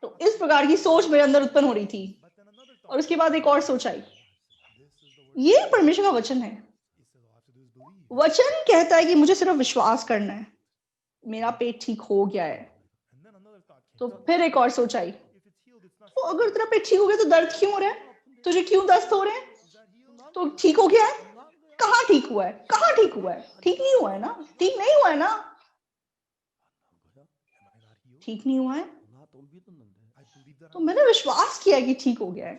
तो इस प्रकार की सोच मेरे अंदर उत्पन्न हो रही थी। but then another thought और उसके बाद एक और सोच आई, this is the word ये परमेश्वर का वचन है। he said all I have to do is believe वचन कहता है कि मुझे सिर्फ विश्वास करना है। मेरा पेट ठीक हो गया है। and then another thought came तो फिर एक और सोच आई, if it's healed it's not तो अगर तेरा पेट ठीक हो गया तो दर्द क्यों हो रहा है, तुझे क्यों दस्त हो रहे हैं? is that healed तो ठीक हो गया है? कहाँ ठीक हुआ है, कहाँ ठीक हुआ है? ठीक नहीं हुआ है ना, ठीक नहीं हुआ है ना, 안 거야? am I not healed ठीक नहीं हुआ है। 나도 믿었는데 I believe that तो मैंने विश्वास किया कि ठीक हो गया है।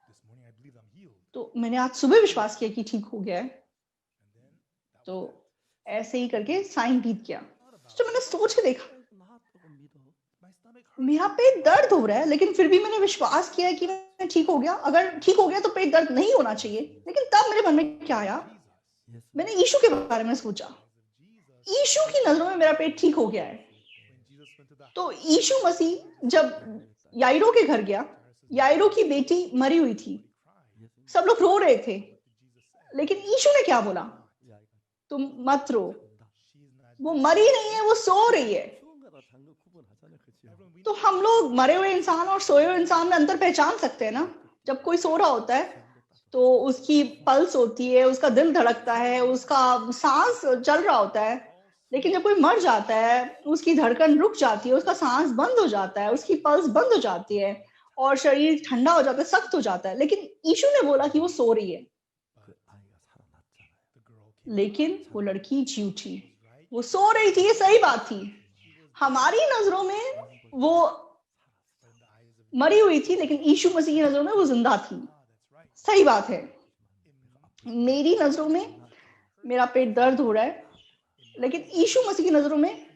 this morning I believe I'm healed तो मैंने आज सुबह विश्वास किया कि ठीक हो गया है। and then that तो ऐसे ही करके साइन बीत गया। तो मैंने सोच के देखा, 나도 믿어. my stomach hurts मेरा पेट दर्द हो रहा है, लेकिन फिर भी मैंने विश्वास किया कि मैं ठीक हो गया। अगर ठीक हो गया तो पेट दर्द नहीं होना चाहिए। लेकिन तब मेरे मन में क्या आया, 예수 मैंने यीशु के बारे में सोचा। Jesus यीशु की नजरों में मेरा पेट ठीक हो गया है। when Jesus went to the तो यीशु मसीह जब याइरो के घर गया, याइरो की बेटी मरी हुई थी, 예수 सब लोग रो रहे थे, Jesus said लेकिन यीशु ने क्या बोला, 이 아이가 तुम मत रो, she's not वो मरी नहीं है, वो सो रही है। 죽은 거다 산 거 구분하잖아요. 그치요? everyone we तो हम लोग मरे हुए इंसान और सोए हुए इंसान में अंतर पहचान सकते हैं ना। जब कोई सो रहा होता है तो उसकी पल्स होती है, उसका दिल धड़कता है, उसका सांस चल रहा होता है। लेकिन जब कोई मर जाता है, उसकी धड़कन रुक जाती है, उसका सांस बंद हो जाता है, उसकी पल्स बंद हो जाती है और शरीर ठंडा हो जाता है, सख्त हो जाता है। लेकिन यीशु ने बोला कि वो सो रही है, 그 아이가 살아났잖아요. the girl came लेकिन वो लड़की जी उठी। right वो सो रही थी, ये सही बात थी। हमारी नजरों में वो in the eyes of मरी हुई थी, लेकिन यीशु मसीह की नजरों में वो जिंदा थी। that's right सही बात है। in मेरी नजरों में मेरा पेट दर्द हो रहा है, लेकिन यीशु मसीह की नजरों में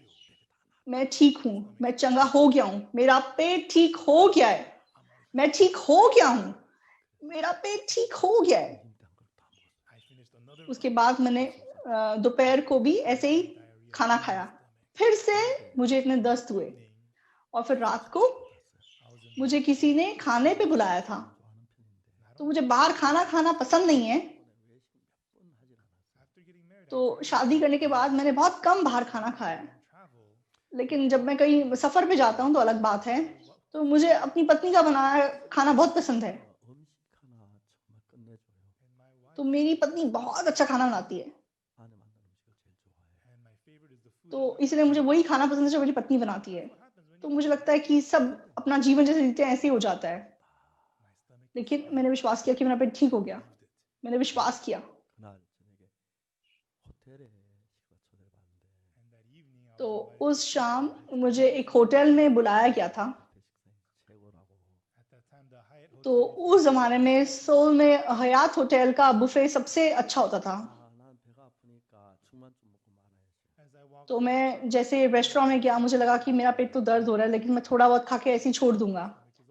मैं ठीक हूं, मैं चंगा हो गया हूं, मेरा पेट ठीक हो गया है, मैं ठीक हो गया हूं, मेरा पेट ठीक हो गया है। I finished another उसके बाद मैंने दोपहर को भी ऐसे ही खाना खाया, फिर से मुझे इतने दस्त हुए। और फिर रात को मुझे किसी ने खाने पे बुलाया था। तो मुझे बाहर खाना खाना पसंद नहीं है। तो शादी करने के बाद मैंने बहुत कम बाहर खाना खाया है। लेकिन जब मैं कहीं सफर पे जाता हूँ तो अलग बात है। तो मुझे अपनी पत्नी का बनाया खाना बहुत पसंद है। 음식 하나 정말 끝내줘요. तो मेरी पत्नी बहुत अच्छा खाना बनाती है। 아내 만든 음식을 제일 좋아해요. तो इसलिए मुझे वही खाना पसंद है जो मेरी पत्नी बनाती है। तो मुझे लगता है कि सब अपना जीवन जैसे जीते हैं ऐसे ही हो जाता है। लेकिन मैंने विश्वास किया कि मेरा पेट ठीक हो गया। मैंने विश्वास किया। 그날 저녁에 호텔에 식사 초대를 받는데 तो उस शाम मुझे एक होटल में बुलाया गया था। 호텔 식사가 최고라고. तो उस जमाने में सोल में हयात होटल का बुफे सबसे अच्छा होता था। 난 배가 아프니까 죽만 좀 먹고 말아야지. तो मैं जैसे रेस्टोरेंट में गया, मुझे लगा कि मेरा पेट तो दर्द हो रहा है, लेकिन मैं थोड़ा बहुत खा के ऐसे ही छोड़ दूंगा।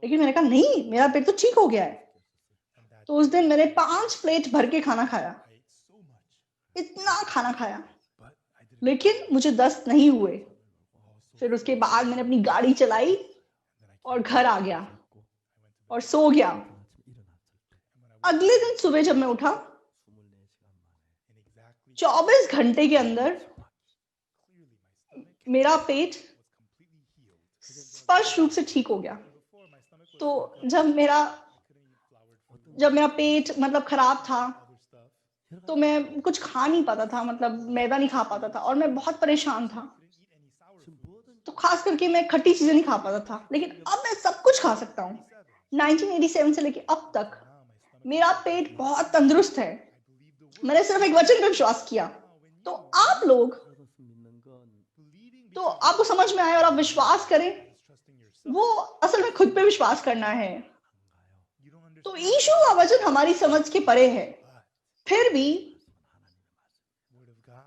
लेकिन मैंने कहा नहीं, मेरा पेट तो ठीक हो गया है। तो उस दिन मैंने 5 प्लेट भर के खाना खाया। इतना खाना खाया, लेकिन मुझे दस्त नहीं हुए। फिर उसके बाद मैंने अपनी गाड़ी चलाई और घर आ गया और सो गया। 아침 일어났을 때 अगले दिन सुबह जब मैं उठा, 24시간 만에 24 घंटे के अंदर मेरा पेट स्पष्ट रूप से ठीक हो गया। तो जब मेरा पेट मतलब खराब था, तो मैं कुछ खा नहीं पाता था, मतलब मैदा नहीं खा पाता था और मैं बहुत परेशान था। 지금 뭐든 तो खास करके मैं खट्टी चीजें नहीं खा पाता था, लेकिन अब मैं सब कुछ खा सकता हूँ। 1987 से लेके अब तक मेरा पेट बहुत तंदुरुस्त है। मैंने सिर्फ एक वचन पर विश्वास किया। तो आप लोग, 그것을 믿는 건 तो आपको समझ में आए और आप विश्वास करें, वो असल में खुद पे विश्वास करना है। तो यीशु का वचन हमारी समझ के परे है। फिर भी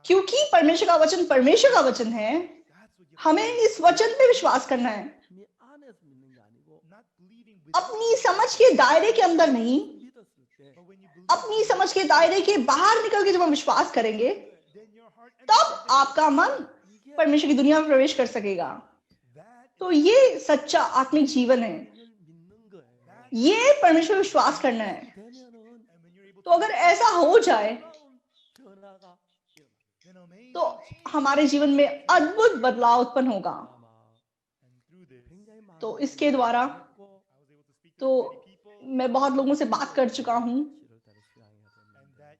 क्योंकि परमेश्वर का वचन है, हमें इस वचन पे विश्वास करना है। 네 안에서 믿는 게 아니고 अपनी समझ के दायरे के अंदर नहीं, 믿었을 때 अपनी समझ के दायरे के बाहर निकल के जब हम विश्वास करेंगे, तब आपका मन परमेश्वर की दुनिया में प्रवेश कर सकेगा। तो ये सच्चा आत्मिक जीवन है। 이걸 믿는 거예요. ये परमेश्वर पे विश्वास करना है। 되면은 तो अगर ऐसा हो जाए, 놀라운 변화가 तो हमारे जीवन में अद्भुत बदलाव उत्पन्न होगा। 굉장히 많은 तो इसके द्वारा 했고 तो मैं बहुत लोगों से बात कर चुका हूँ 7월 달에 수양회가 됐는데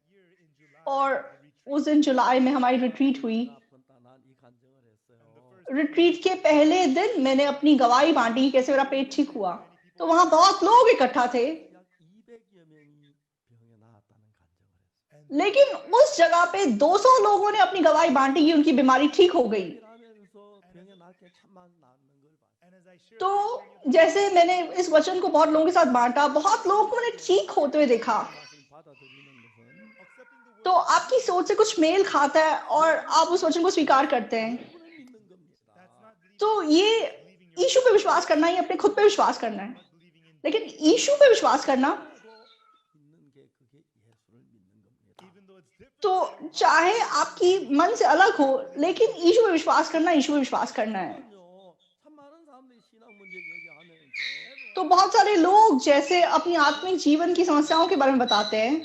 और उस दिन जुलाई में हमारी रिट्रीट हुई। 나쁜 이 간증을 했어요. रिट्रीट के पहले दिन मैंने अपनी गवाही बांटी कि कैसे मेरा पेट ठीक हुआ। तो वहां बहुत लोग इकट्ठा थे, 약 200여 명이 병에 나았다는 간증을 했어요. लेकिन उस जगह पे 200 लोगों ने अपनी गवाही बांटी कि उनकी बीमारी ठीक हो गई। 일하면서 병에 낫게 참만 낫는 걸 봤어요. तो जैसे मैंने इस वचन को बहुत लोगों के साथ बांटा, बहुत लोगों को मैंने ठीक होते हुए देखा। 말씀 받아들이는 것은 तो आपकी सोच से कुछ मेल खाता है और आप उस वचन को स्वीकार करते हैं। 그분을 믿는 겁니다. तो ये यीशु पे विश्वास करना ही अपने खुद पे विश्वास करना है। लेकिन यीशु पे विश्वास करना, 믿는 게 그게 예수를 믿는 겁니다. तो चाहे आपकी मन से अलग हो, लेकिन यीशु पे विश्वास करना, यीशु पे विश्वास करना है। 참 많은 사람들이 신앙 문제 얘기하면 대부분 तो बहुत सारे लोग जैसे अपनी आत्मिक जीवन की समस्याओं के बारे में बताते हैं,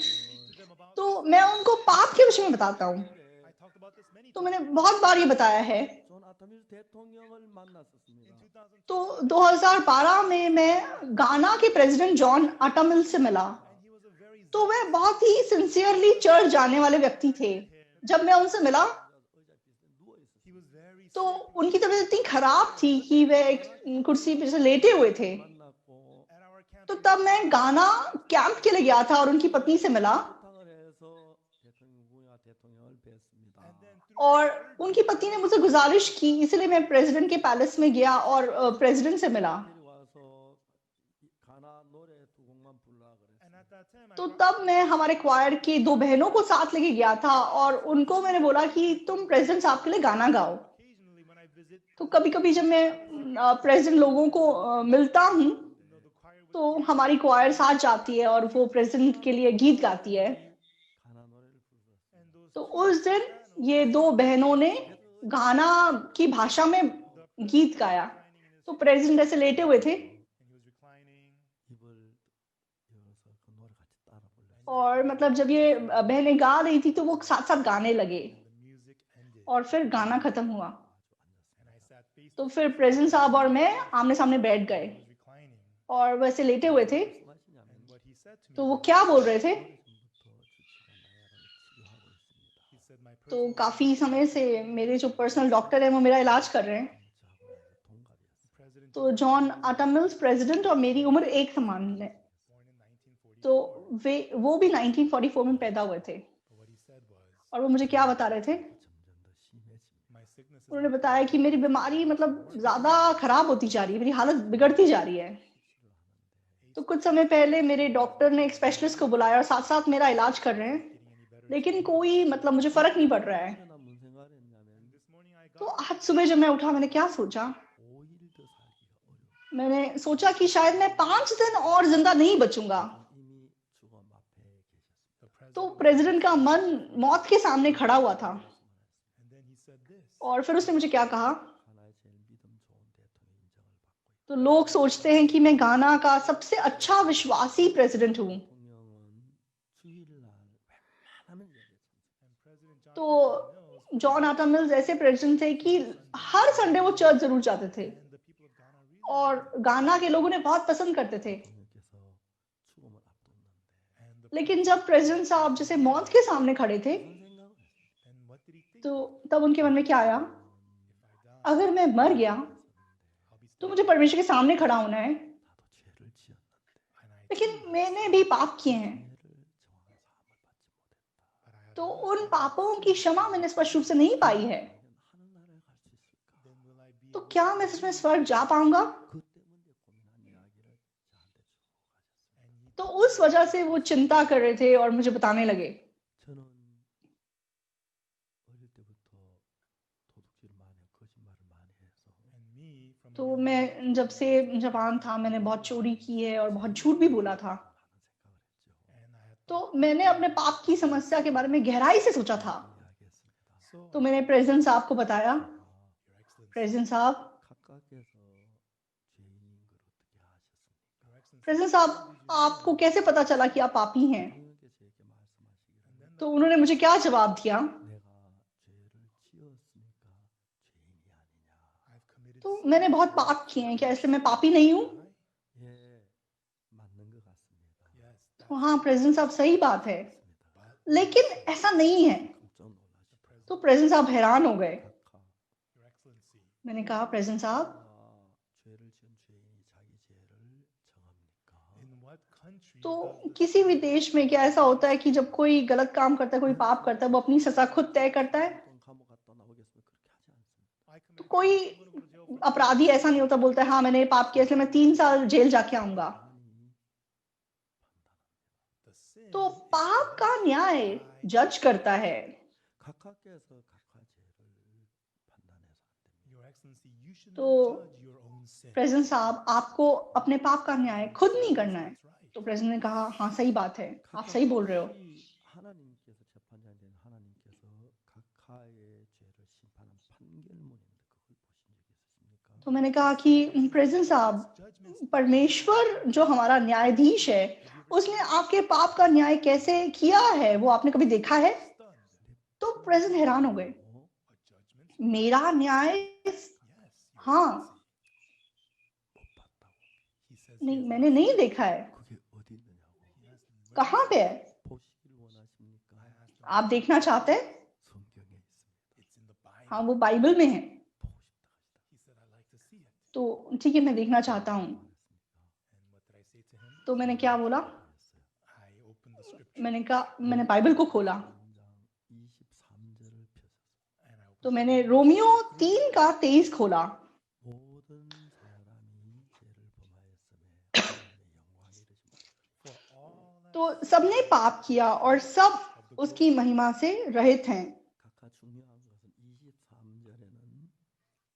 तो मैं उनको पाप के विषय में बताता हूँ। तो मैंने बहुत बार ये बताया है। 존 아타밀 대통령을 만났었습니다. तो 2012 में मैं गाना के प्रेसिडेंट जॉन अटामिल से मिला। तो वे बहुत ही सिंसियरली चर्च जाने वाले व्यक्ति थे। जब मैं उनसे मिला, 누워 있었어요. तो उनकी तबीयत इतनी खराब थी कि वे एक कुर्सी पे जैसे लेटे हुए थे। 만났고 तो तब मैं गाना कैंप के लिए गया था और उनकी पत्नी से मिला, 부탁을 해서 대통령을 뵀습니다. और उनकी पत्नी ने मुझसे गुजारिश की, इसलिए मैं प्रेसिडेंट के पैलेस में गया और प्रेसिडेंट से मिला। 데려와서 가나 노래 두 곡만 부르라 그랬어요. तो तब मैं हमारे क्वायर की 2 बहनों को साथ लेके गया था और उनको मैंने बोला कि तुम प्रेसिडेंट साहब के लिए गाना गाओ। तो कभी कभी जब मैं प्रेसिडेंट लोगों को मिलता हूँ, तो हमारी क्वायर साथ जाती है और वो प्रेसिडेंट के लिए गीत गाती है। 가나 노래를 불렀어요. तो उस दिन ये 2 बहनों ने गाना की भाषा में गीत गाया। तो तो प्रेसिडेंट ऐसे लेटे हुए थे and he was reclining. 입을 열어서 그 노래 같이 따라 불렀어요. और मतलब जब ये बहनें गा रही थी तो वो साथ साथ गाने लगे And the music ended. और फिर गाना खत्म हुआ And I sat face तो फिर प्रेसिडेंट साहब और मैं आमने सामने बैठ गए he was reclining. और वैसे लेटे हुए थे 말씀하시냐면 And what he said to तो me, वो क्या बोल रहे थे he said, my तो personal काफी समय से मेरे जो पर्सनल डॉक्टर है वो मेरा इलाज कर रहे हैं president तो जॉन आटा मिल्स प्रेसिडेंट और मेरी उम्र एक समान है born in 1944. तो वो भी 1944 में पैदा हुए थे But what he said was, और वो मुझे क्या बता रहे थे my sickness is उन्होंने बताया कि मेरी बीमारी मतलब ज्यादा खराब होती जा रही है, मेरी हालत बिगड़ती जा रही है। तो कुछ समय पहले मेरे डॉक्टर ने एक स्पेशलिस्ट को बुलाया और साथ साथ मेरा इलाज कर रहे हैं, getting any better. लेकिन कोई मतलब मुझे फर्क नहीं पड़ रहा है। 일어나 무슨 생각을 했냐면 This morning I तो got आज सुबह जब मैं उठा मैंने क्या सोचा, 5일 더 살기가 어려워. मैंने सोचा कि शायद मैं 5 दिन और जिंदा नहीं बचूंगा। 이미 죽음 앞에 계셨습니다. the तो president, प्रेसिडेंट का मन मौत के सामने खड़ा हुआ था and then he said this. और फिर उसने मुझे क्या कहा, 하나의 제일 믿음 좋은 대통령 인정을 받고 있다. तो लोग सोचते हैं कि मैं गाना का सबसे अच्छा विश्वासी प्रेसिडेंट हूँ। 대통령은 주일날 웬만하면 예배 And President John तो Mills जॉन आटा मिल्स ऐसे प्रेसिडेंट थे कि हर संडे वो चर्च जरूर जाते थे and the people of Ghana really और गाना के लोग उन्हें बहुत पसंद करते थे। 대통령께서 죽음을 앞뒀는데 and the लेकिन जब प्रेसिडेंट साहब जैसे मौत के सामने खड़े थे 무슨 생각을 했어요? and what did he think? तो तब उनके मन में क्या आया, If I die, अगर मैं मर गया I'll be तो still मुझे परमेश्वर के सामने खड़ा होना है, 나도 죄를 지었는데 and I लेकिन मैंने भी पाप किए हैं, 죄를 정확한 사함을 받지 못했다. but I have तो not उन done पापों की क्षमा मैंने स्पष्ट रूप से नहीं पाई है, 하늘나라에 갈 수 있을까? then will I be तो able क्या मैं सच में स्वर्ग जा पाऊंगा? 그 때문에 고민한 이야기를 저한테 쭉 가졌어요. and he तो उस वजह से वो चिंता कर रहे थे और मुझे बताने लगे। 저는 어릴 때부터 도둑질 많이 하고 거짓말을 많이 해서 and me from तो a young मैं जब से जवान था मैंने बहुत चोरी की है और बहुत झूठ भी बोला था। 하는 생각을 했죠. and I had तो मैंने अपने पाप की समस्या के बारे में गहराई से सोचा था। 이야기했습니다. so तो मैंने प्रेसिडेंट साहब को बताया, Your Excellency, प्रेसिडेंट साहब, 각각께서 죄인인 걸 어떻게 하셨습니까? Your Excellency, प्रेसिडेंट साहब आपको कैसे पता चला कि आप पापी हैं? 대통령께서 제게 말씀하시기를 and then तो उन्होंने मुझे क्या जवाब दिया, 내가 죄를 지었으니까 죄인이 아니냐. I've committed तो मैंने बहुत पाप किए हैं, क्या इसलिए मैं पापी नहीं हूँ? sin. 예, 맞는 것 같습니다. Yes, तो हाँ प्रेसिडेंट साहब सही बात है, but लेकिन ऐसा नहीं है। 깜짝 놀라셨죠. तो प्रेसिडेंट साहब हैरान हो गए। 각하 Your Excellency, मैंने कहा प्रेसिडेंट साहब, 죄를 지은 죄인이 자기 죄를 정합니까? in what country तो does the किसी भी देश में क्या ऐसा होता है कि जब कोई गलत काम करता है, कोई पाप करता है, वो अपनी सजा खुद तय करता है? 돈 감옥 갔다 나오겠으면 그렇게 하지 않습니다. I तो committed कोई sin, I'm gonna go to jail for अपराधी ऐसा नहीं होता, बोलता है हाँ मैंने ये पाप किया इसलिए मैं 3 साल जेल जाके आऊंगा। 하나님이 판단합니다. the sin. तो is पाप का judged न्याय by जज करता है। 각하께서 각하 죄를 판단해서 안 됩니다. Your Excellency, you should तो not judge your own sin. President साहब आपको अपने पाप का न्याय खुद नहीं करना है। That's right. तो प्रेसिडेंट ने कहा हाँ सही बात है, आप सही बोल रहे हो। 하나님께서 재판장이 된 하나님께서 각하의 죄를 심판한 판결문인데 그걸 보신 적 있으십니까? तो मैंने कहा कि प्रेसिडेंट साहब, Judgments परमेश्वर जो हमारा न्यायाधीश है उसने आपके पाप का न्याय कैसे किया है वो आपने कभी देखा है? done. तो प्रेसिडेंट हैरान हो गए। 어? A judgment? मेरा न्याय, Yes. Your हाँ, Excellency. 못 봤다고. He says नहीं yes. मैंने नहीं देखा है। 그게 어디 있느냐고. He asked him, "Where कहाँ पे है? 보시길 원하십니까? I asked him, आप देखना चाहते हैं? 성경에 있습니다. It's in the Bible. हाँ वो बाइबल में है। 보고 싶다 하시다. He said, I'd like to see it. तो ठीक है मैं देखना चाहता हूँ। 그랬습니까? And what did I say to him? तो मैंने क्या बोला, 그랬어요. I opened the scripture मैंने कहा मैंने बाइबल को खोला 3장 23절을 펴셨어요. and I opened तो मैंने रोमियो 3 का 23 खोला। 모든 사람이 죄를 범하였음에 하나님의 영광이 이르십니다. for all that तो सबने पाप किया और सब उसकी महिमा से रहित हैं। 각각 중요한 것은 23절에는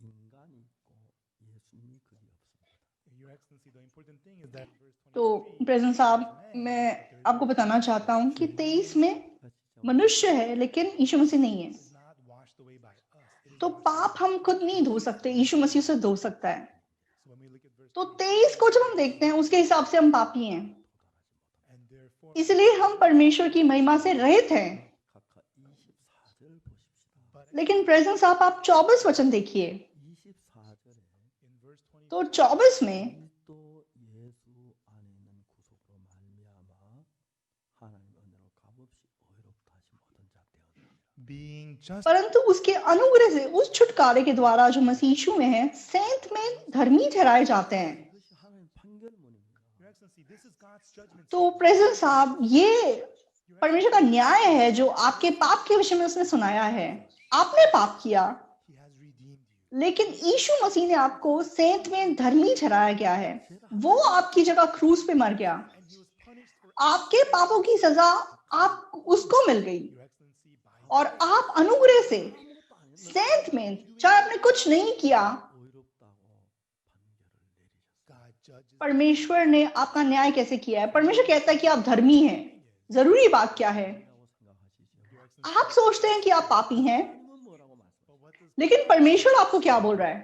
인간이 있고 예수님이 그리 없습니다. Your Excellency, the important thing is that verse तो 23 प्रेसिडेंट साहब, मैं आपको बताना चाहता हूँ कि 23 में मनुष्य है लेकिन यीशु मसीह नहीं है। is not washed away by us. It is तो washed पाप हम खुद नहीं धो सकते, यीशु मसीह से धो सकता है। So तो 23 को जब हम देखते हैं उसके हिसाब से हम पापी हैं, And therefore, इसलिए हम परमेश्वर की महिमा से रहित हैं। 각각 24절 보십시다. लेकिन प्रेजेंस आप 24 वचन देखिए, 24절에 in verse 20, तो 24 में 그리스도 예수 안에 있는 구속으로 말미암아 하나님 은혜로 값없이 의롭다 하심 얻은 자 되었느니라. being just परंतु उसके अनुग्रह से उस छुटकारे के द्वारा जो मसीह यीशु में है, सेंत में धर्मी ठहराए जाते हैं। 이것이 하나님 판결문입니다. Your Excellency, this is God's judgment. तो प्रेजेंस साहब, ये परमेश्वर का न्याय है जो आपके पाप के विषय में उसने सुनाया है। आपने पाप किया, He has redeemed you. लेकिन यीशु मसीह ने आपको सेंत में धर्मी ठहराया गया है। वो आपकी जगह क्रूस पे मर गया, And he was punished for आपके पापों की सजा आप उसको मिल गई, Your Excellency by और आप अनुग्रह से सेंत में, चाहे आपने कुच नहीं किया, 의롭다고 판결을 내리셨습니다. God judges. परमेश्वर ने आपका न्याय कैसे किया है। परमेश्वर कहता है कि आप धर्मी हैं। जरूरी बात क्या है? 라고 생각하시죠. Your Excellency, आप सोचते हैं कि आप पापी हैं, 하나님은 뭐라고 말씀하세요? but what does लेकिन परमेश्वर आपको क्या बोल रहा है?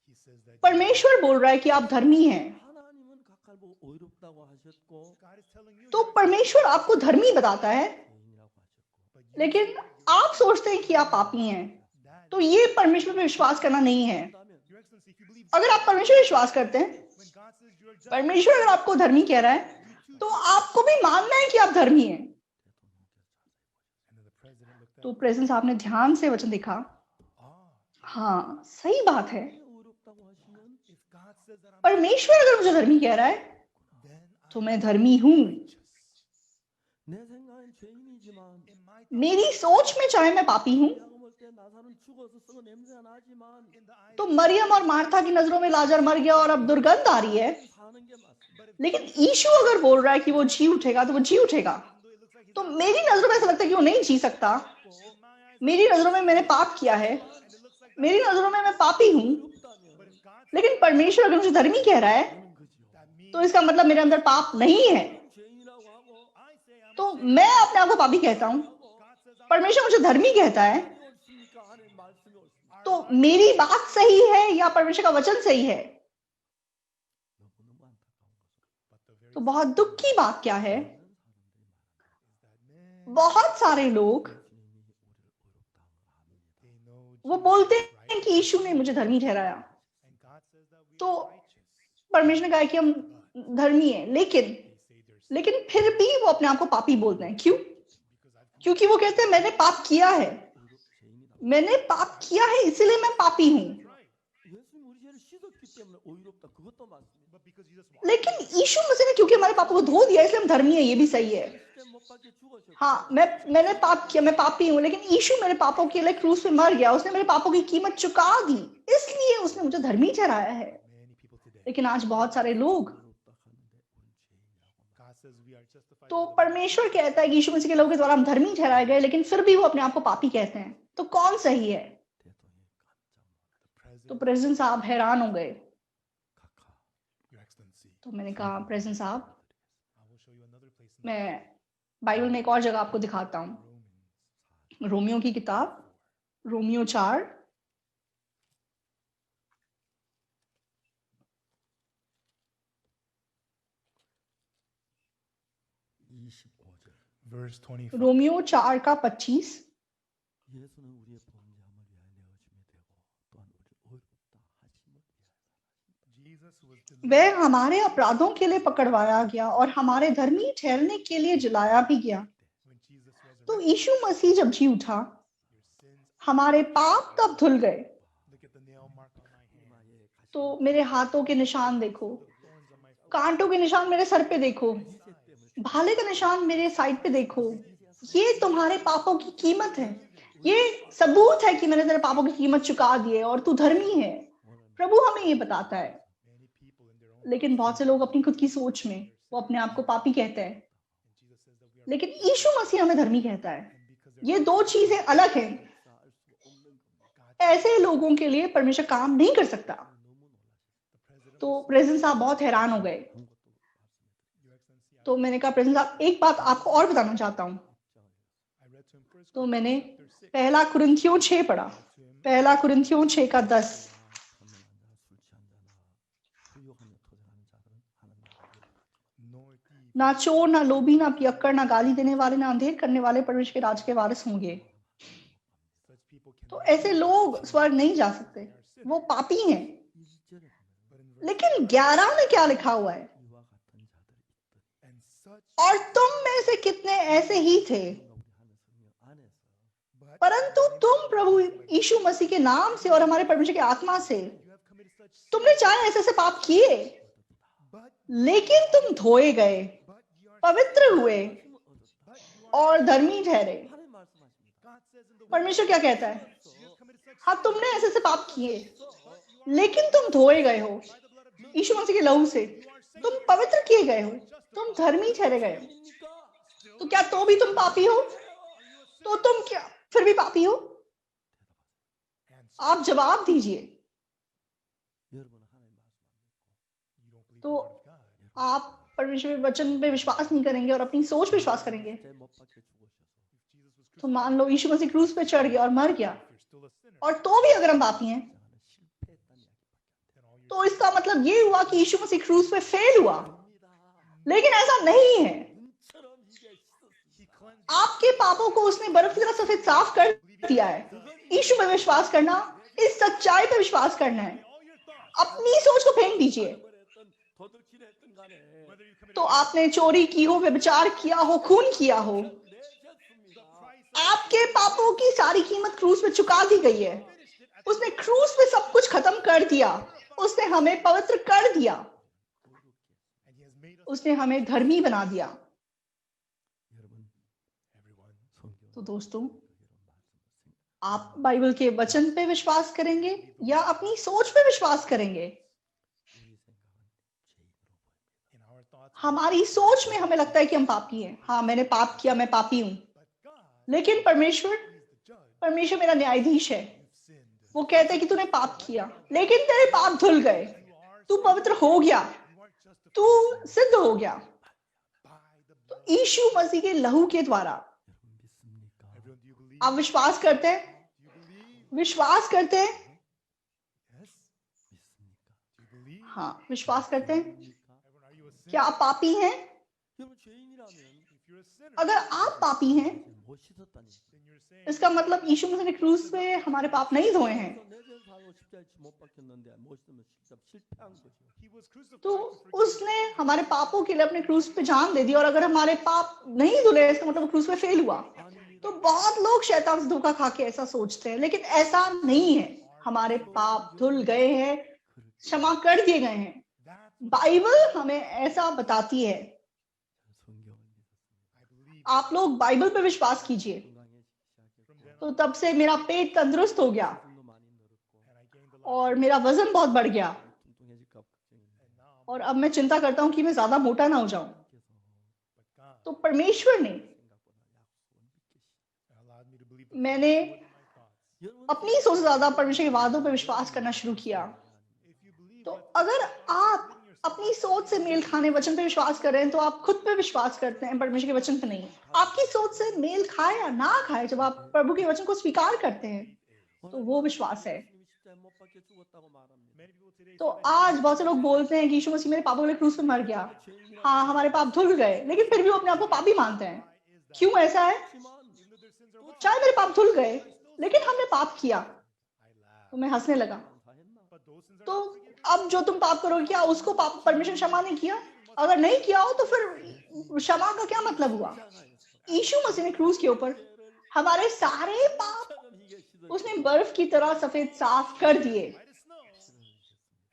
he says that परमेश्वर बोल रहा है कि आप धर्मी हैं। 하나님은 각각 뭐 의롭다고 하셨고 God is telling you तो परमेश्वर आपको धर्मी बताता है, 죄인이라고 하셨고 but you लेकिन आप सोचते हैं कि आप पापी हैं। that तो ये परमेश्वर पे विश्वास करना नहीं है। 그렇다면 Your Excellency, if you believe अगर आप परमेश्वर पे विश्वास करते हैं, when God says you're just, परमेश्वर अगर आपको धर्मी कह रहा है, तो आपको भी मानना है कि आप धर्मी हैं। and then the president looked तो at प्रेजेंस आपने ध्यान से वचन देखा, हाँ सही बात है। 의롭다고 하시면 if God says that I'm परमेश्वर अगर मुझे धर्मी कह रहा है, then तो मैं धर्मी हूँ। 내 생각엔 죄인이지만 in my मेरी सोच में चाहे मैं पापी हूँ, 야금 올때 나사는 죽어서 썩어 냄새가 나지만 in the eyes तो मरियम और मार्था की नजरों में लाजर मर गया और अब दुर्गंध आ रही है, 사는 게 맞습니다. लेकिन यीशु अगर बोल रहा है कि वो जी उठेगा, तो वो जी उठेगा। though it looks like he's तो मेरी नजरों में ऐसा लगता है कि वो नहीं जी सकता। in my eyes मेरी नजरों में मैंने पाप किया है, and it looks like मेरी नजरों में मैं पापी हूँ, 의롭다면 but if God लेकिन परमेश्वर अगर मुझे धर्मी कह रहा है, 하는 거지요. that means तो इसका मतलब मेरे अंदर पाप नहीं है। 죄인이라고 하고 I say I'm तो मैं अपने आप को पापी कहता हूँ, God says I'm परमेश्वर मुझे धर्मी कहता है, 옳습니까? 하나님 말씀이 옳습니까? तो मेरी बात सही है या परमेश्वर का वचन सही है? 너무너무 안타까운 것은 but the very तो बहुत दुख की बात क्या है, 많은 사람들이 말합니다. that man बहुत सारे लोग 예수님이 우리를 의롭다함을 합니다. they know वो Jesus बोलते is हैं कि यीशु ने मुझे धर्मी ठहराया। and God says that we तो are righteous. परमेश्वर ने कहा कि हम धर्मी हैं, लेकिन They say they're लेकिन फिर भी वो अपने आप को पापी बोलते हैं। क्यों? because I've क्योंकि वो कहते हैं मैंने पाप किया है, 죄인이다. मैंने पाप किया है इसलिए मैं पापी हूँ। right, 예수님 우리 죄를 씻었기 때문에 의롭다. 그것도 맞습니다. but because Jesus walked लेकिन यीशु मसीह ने क्योंकि हमारे पापों को धो दिया इसलिए हम धर्मी है, ये भी सही है। 그때 못 박혀 죽으셨고 हाँ, मैंने पाप किया, मैं पापी हूँ, लेकिन यीशु मेरे पापों के लिए क्रूस पे मर गया, उसने मेरे पापों की कीमत चुका दी, इसलिए उसने मुझे धर्मी ठहराया है। many people today. लेकिन आज बहुत सारे लोग, 의롭다 하는데 우리 죄인이라고 God says we are justified. तो by the blood. परमेश्वर कहता है कि यीशु मसीह के लोगों के द्वारा हम धर्मी ठहराए गए, लेकिन फिर भी वो अपने आप को पापी कहते हैं। तो कौन सही है? 대통령이 깜짝 놀랐다. The तो president, प्रेजेंट साहब हैरान हो गए। 각하 Your Excellency, तो मैंने कहा प्रेजेंट साहब, I will show you another place in मैं बाइबल में एक और जगह आपको दिखाता हूँ। Romans. रोमियो की किताब, रोमियो 4, Verse 25. रोमियो 4 का 25। 예수는 우리의 범죄함을 위하여 내어짐이 되고 또한 우리를 의롭다 하심을 위하여 Jesus was delivered वह हमारे अपराधों के लिए पकड़वाया गया और हमारे धर्मी ठहरने के लिए जलाया भी गया। when Jesus तो resurrected. यीशु मसीह जब जी उठा, Your sins. हमारे पाप तब धुल गए। Look at the nail mark on my hand. 마의 가시 तो मेरे हाथों के निशान देखो, The thorns on my foot. कांटों के निशान मेरे सर पे देखो, 이제 때문에 भाले का निशान मेरे साइड पे देखो। ये तुम्हारे पापों की कीमत है, ये सबूत है कि मैंने तेरे पापों की कीमत चुका दी है और तू धर्मी है। प्रभु हमें ये बताता है, Many people in their own लेकिन बहुत से लोग अपनी खुद की सोच में वो अपने आप को पापी कहते हैं, and Jesus says that we are लेकिन यीशु मसीह हमें धर्मी कहता है। and because they're ये दो चीजें अलग हैं। 알 수 없는 겁니다. God ऐसे लोगों के लिए परमेश्वर काम नहीं कर सकता। 너무 놀라셨어요. the president तो प्रेजेंट साहब बहुत हैरान हो गए। 그런 것도 말씀해 Your Excellency तो मैंने कहा प्रेजेंट साहब एक बात आपको और बताना चाहता हूँ। I read to him first तो मैंने chapter 6 पहला कुरिन्थियों 6 पढ़ा, to him पहला कुरिन्थियों 6 का 10। ना चोर, ना लोभी, ना पियक्कड़, ना गाली देने वाले, ना अंधेर करने वाले परमेश्वर के राज के वारिस होंगे। Such people तो cannot ऐसे enter लोग the स्वर्ग kingdom. नहीं जा They सकते, are sinners. वो पापी हैं। 1절에 But in verse लेकिन 11, 11 में क्या लिखा हुआ है? 이와 같은 자들이 있더니 and such, और तुम में से कितने ऐसे ही थे, 우리가 우리 하는 성령 안에서 but परंतु in the name तुम of प्रभु Jesus, by यीशु मसीह के नाम से और हमारे परमेश्वर की आत्मा से you have committed such तुमने sin, चाहे ऐसे ऐसे पाप किए, but लेकिन तुम धोए गए, but you are पवित्र हुए 말씀을 얻었다. but you are और धर्मी ठहरे। 하나님 말씀하십니다. God says in the word, परमेश्वर क्या कहता है? you have committed such हाँ, sin, तुमने ऐसे ऐसे पाप किए, but you are लेकिन तुम धोए गए हो by the blood of Jesus, यीशु मसीह के लहू से, तुम पवित्र किए गए हो, तुम धर्मी ठहरे गए हो। 믿습니까? तो क्या तो भी तुम पापी हो? तो तुम क्या फिर भी पापी हो? answer. आप जवाब दीजिए। 여러분은 하나님 말씀 안 You don't believe तो the word of God. आप परमेश्वर के वचन पे विश्वास नहीं करेंगे और अपनी सोच पे विश्वास करेंगे। 믿고 못 박혀 죽으셔서 If Jesus was तो मान लो यीशु मसीह क्रूस पे चढ़ गया और मर गया, if you're still a sinner, और तो भी अगर हम पापी हैं, 장하는 실패했다는 이야기밖에 then all your तो इसका मतलब ये हुआ कि यीशु मसीह क्रूस पे फेल हुआ। 안 됩니다. लेकिन ऐसा नहीं है। 눈처럼 이게 씻었습니다. He cleansed you. आपके पापों को उसने बर्फ की तरह सफेद साफ कर दिया है। यीशु में विश्वास करना, इस सच्चाई पे विश्वास करना है। All your thoughts, अपनी सोच को फेंक दीजिए। 했던 도둑질 했던 간에 whether you committed तो आपने चोरी की हो, व्यभिचार किया हो, खून किया हो, 내셨습니다. आपके पापों की सारी कीमत क्रूस पे चुका दी गई है। उसने क्रूस पे सब कुछ खत्म कर दिया। उसने हमें पवित्र कर दिया। and he has made us उसने हमें धर्मी बना दिया। 여러분 everyone. 성경 तो दोस्तों, 이런 말씀을 आप बाइबल के वचन पे विश्वास करेंगे या अपनी सोच पे विश्वास करेंगे? 우리 생각은 죄인으로 보입니다. In our thoughts, हमारी सोच में हमें लगता है कि हम पापी हैं। हाँ, मैंने पाप किया, मैं पापी हूं। but God, लेकिन परमेश्वर He is the judge. परमेश्वर मेरा न्यायाधीश है। You've sinned. वो कहते हैं कि तूने पाप किया, लेकिन तेरे पाप धुल गए, You are तू पवित्र हो गया, you are justified तू सिद्ध हो गया by the blood. यीशु मसीह के लहू के द्वारा। 여러분 믿습니까? Everyone, do you believe? आप विश्वास करते हैं? Do you believe? विश्वास करते हैं? Yes. 믿습니까? Do you believe? हाँ, विश्वास करते हैं। 믿습니까? Everyone, are you a sinner? क्या आप पापी हैं? 여러분 죄인이라면 If you're a sinner, अगर आप पापी हैं, 못 씻었다니. then you're saying इसका मतलब यीशु मसीह ने क्रूस पे हमारे पाप नहीं धोए हैं। 내전 사고 십자가에 못 박혔는데 못 씻으면 진짜 실패한 거죠. He was crucified तो to forgive उसने हमारे पापों के लिए अपने क्रूस पे जान दे दी, और अगर हमारे पाप नहीं धुले, इसका मतलब वो क्रूस पे फेल हुआ। 아닙니다. तो बहुत लोग शैतान से धोखा खा के ऐसा सोचते हैं, लेकिन ऐसा नहीं है। हमारे पाप धुल गए हैं, क्षमा कर दिए गए हैं। That's what बाइबल हमें ऐसा बताती है। 성경을 믿었습니다. I believe. आप लोग बाइबल पे विश्वास कीजिए। 건강해지기 From then तो on, तब से मेरा पेट तंदुरुस्त हो गया 수분도 많이 늘었고 and I gained a lot. और मेरा वजन बहुत बढ़ गया, 뚱뚱해질까 걱정입니다. And now, और अब मैं चिंता करता हूँ कि मैं ज्यादा मोटा ना हो जाऊं। 그래서 but God तो परमेश्वर ने 생각보다 약속을 믿기 allowed me to believe the मैंने more than my thoughts. 여러분 अपनी सोच से ज्यादा परमेश्वर के वादों पे विश्वास करना शुरू किया। If you believe तो what अगर आप अपनी सोच से मेल खाने वचन पे विश्वास कर रहे हैं, तो आप खुद पे विश्वास करते हैं, परमेश्वर के वचन पे नहीं। आपकी सोच से मेल खाए या ना खाए, जब आप प्रभु के वचन को स्वीकार करते हैं, तो वो विश्वास है। 예수님이 십자가에 못 박혀 죽었다고 말합니다. many people today तो say that आज बहुत से लोग बोलते हैं कि यीशु मसीह मेरे पापों के लिए क्रूस पे मर गया। हाँ, हमारे पाप धुल गए, लेकिन फिर भी वो अपने आप को पापी मानते हैं। why is that? क्यों ऐसा है? 하지만 Even though their sins are चाहे मेरे पाप धुल गए, लेकिन हमने पाप किया। I laugh. तो मैं हंसने लगा। 감사했나? But those sins are तो not forgiven. अब जो तुम पाप करोगे, क्या उसको पाप परमेश्वर क्षमा नहीं किया? अगर नहीं किया हो तो फिर क्षमा का क्या मतलब हुआ? यीशु मसीह ने क्रूस के ऊपर हमारे सारे पाप 처럼 이게 씻어 उसने बर्फ की तरह सफेद साफ कर दिए। White as snow.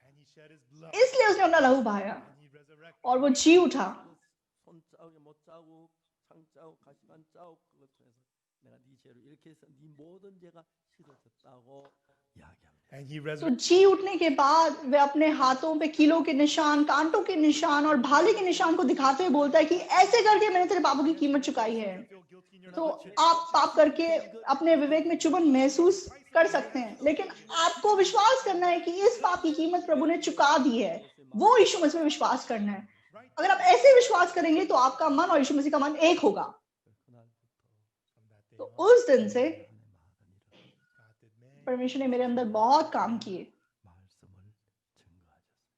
And he shed his blood. इसलिए उसने अपना लहू बहाया And he resurrected. और वो जी उठा। 손자국에 못 자국, 상자국, 가시관 자국 그것 통해서 내가 네 죄로 이렇게 해서 네 모든 죄가 씻어졌다고 이야기합니다. And he तो resurrected. जी उठने के बाद वे अपने हाथों पे कीलों के निशान, कांटों के निशान और भाले के निशान को दिखाते हुए बोलता है कि ऐसे करके मैंने तेरे पापों की कीमत चुकाई है। Feel guilty in your तो conscience. आप पाप करके अपने विवेक में चुभन महसूस कर सकते हैं, लेकिन आपको विश्वास करना है कि इस पाप की कीमत प्रभु ने चुका दी है। वो यीशु मसीह में विश्वास करना है। अगर आप ऐसे विश्वास करेंगे तो आपका मन और यीशु मसीह का मन एक होगा। 그날부터 From that day तो on, उस दिन से 안에 많은 일을 God did many. परमेश्वर ने मेरे अंदर बहुत काम किए, 말씀을 증거하셨습니다.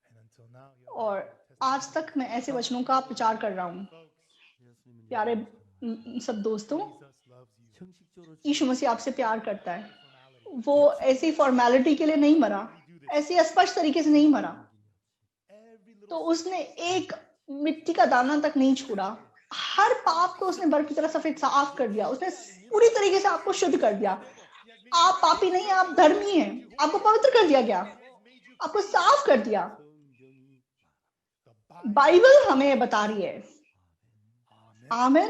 And until now, you have और आज तक मैं ऐसे वचनों का प्रचार कर रहा हूँ। 예수님은 प्यारे 여러분을 सब दोस्तों, Jesus loves you. 형식적으로 यीशु मसीह आपसे प्यार करता है। Formality. वो ऐसी फॉर्मेलिटी के लिए नहीं मरा, ऐसी स्पष्ट तरीके से नहीं मरा। Every little तो उसने एक मिट्टी का दाना तक नहीं छोड़ा। हर पाप को उसने बर्फ की तरह सफेद साफ कर दिया। उसने पूरी तरीके से आपको शुद्ध कर दिया। आप पापी नहीं, आप धर्मी हैं। आपको पवित्र कर दिया गया, आपको साफ कर दिया। 성경이 बाइबल हमें बता रही है। आमीन।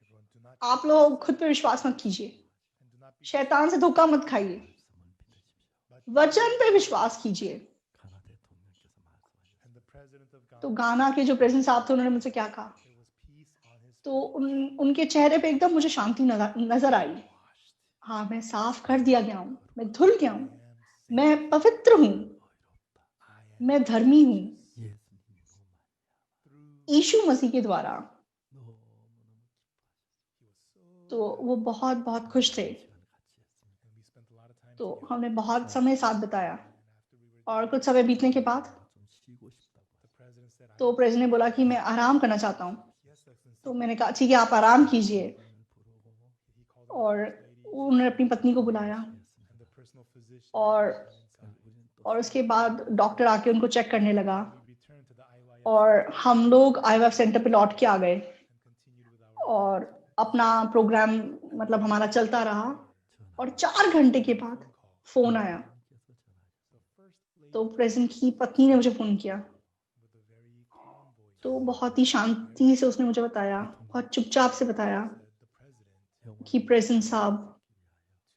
everyone do not आप लोग खुद पे विश्वास मत कीजिए, and do not be शैतान से धोखा मत खाइए, वचन पे विश्वास कीजिए। 가나 대통령께서 말씀하셨어요. and the president of तो God. गाना के जो प्रेसिडेंट साहब थे उन्होंने मुझसे क्या कहा, There was peace on his तो उनके चेहरे पे एकदम मुझे शांति नजर आई। हाँ, मैं साफ कर दिया गया हूँ, मैं धुल गया हूँ, मैं पवित्र हूँ, मैं धर्मी हूँ यीशु मसीह के द्वारा। तो वो बहुत बहुत खुश थे। and we spent a lot of time तो together. हमने बहुत समय साथ बिताया And after we were और कुछ समय बीतने के बाद 좀 쉬고 싶다고 the president said, तो प्रेसिडेंट ने बोला कि मैं आराम करना चाहता हूँ। yes, Excellency. तो मैंने कहा ठीक है, आप आराम कीजिए। He called the और first lady उन्होंने अपनी पत्नी को बुलाया and the personal physician और inside. और उसके बाद डॉक्टर आके उनको चेक करने लगा We returned to the IYF और हम लोग IVF सेंटर पे लौट के आ गए and continued with our और अपना प्रोग्राम मतलब हमारा चलता रहा। और 4 घंटे के बाद फोन आया। the first lady तो प्रेसिडेंट की पत्नी ने मुझे फोन किया। with a very calm voice तो बहुत ही शांति से उसने मुझे बताया, बहुत चुपचाप से बताया said the president कि प्रेसिडेंट साहब to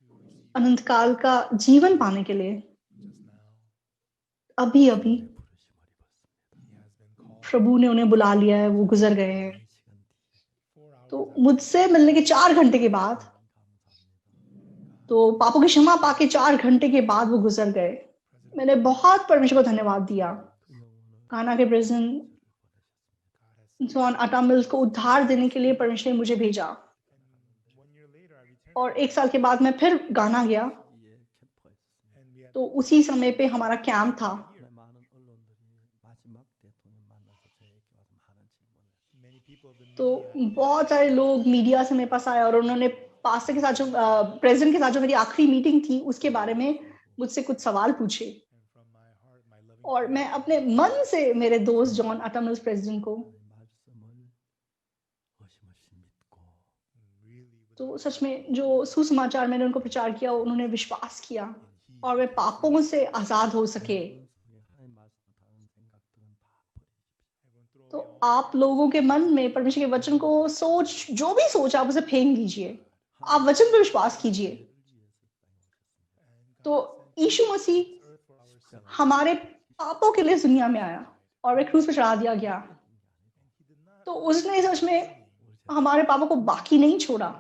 receive अनंत काल का जीवन पाने के लिए just now अभी अभी he has been called प्रभु ने उन्हें बुला लिया है, वो गुजर गए हैं। 4 hours तो after मुझसे मिलने के 4 घंटे के बाद, तो पापों की क्षमा पाके 4 घंटे के बाद वो गुजर गए। मैंने बहुत परमेश्वर को धन्यवाद दिया। गाना के प्रेसिडेंट God has जॉन आटा मिल्स को उद्धार देने के लिए परमेश्वर ने मुझे भेजा। and 1 year later I returned और 1 साल के बाद मैं फिर गाना गया। and we had तो उसी समय पे हमारा कैंप था। 많은 언론들이 마지막 대통령 만나서 저에게 와서 많은 질문을 many people of the तो media बहुत सारे लोग मीडिया से मेरे पास आए और उन्होंने पास्टर के साथ जो प्रेसिडेंट के साथ जो मेरी आखिरी मीटिंग थी उसके बारे में मुझसे कुछ सवाल पूछे। and from my heart my loving और मैं अपने मन से मेरे दोस्त जॉन आटा मिल्स प्रेसिडेंट को 말씀을 의심없이 믿고 really with तो सच में जो सुसमाचार मैंने उनको प्रचार किया उन्होंने विश्वास किया और वे पापों से आजाद हो सके। 하나님 말씀 다른 생각들은 다 버리십시오. everyone throw तो away all आप लोगों के मन में परमेश्वर के वचन को सोच, जो भी सोच आप उसे फेंक दीजिए। आप वचन पे विश्वास कीजिए। and तो God Yeshu Masih earth for our sin हमारे पापों के लिए इस दुनिया में आया और वे क्रूस पे चढ़ा दिया गया। he did not तो उसने सच में हमारे पापों को बाकी नहीं छोड़ा।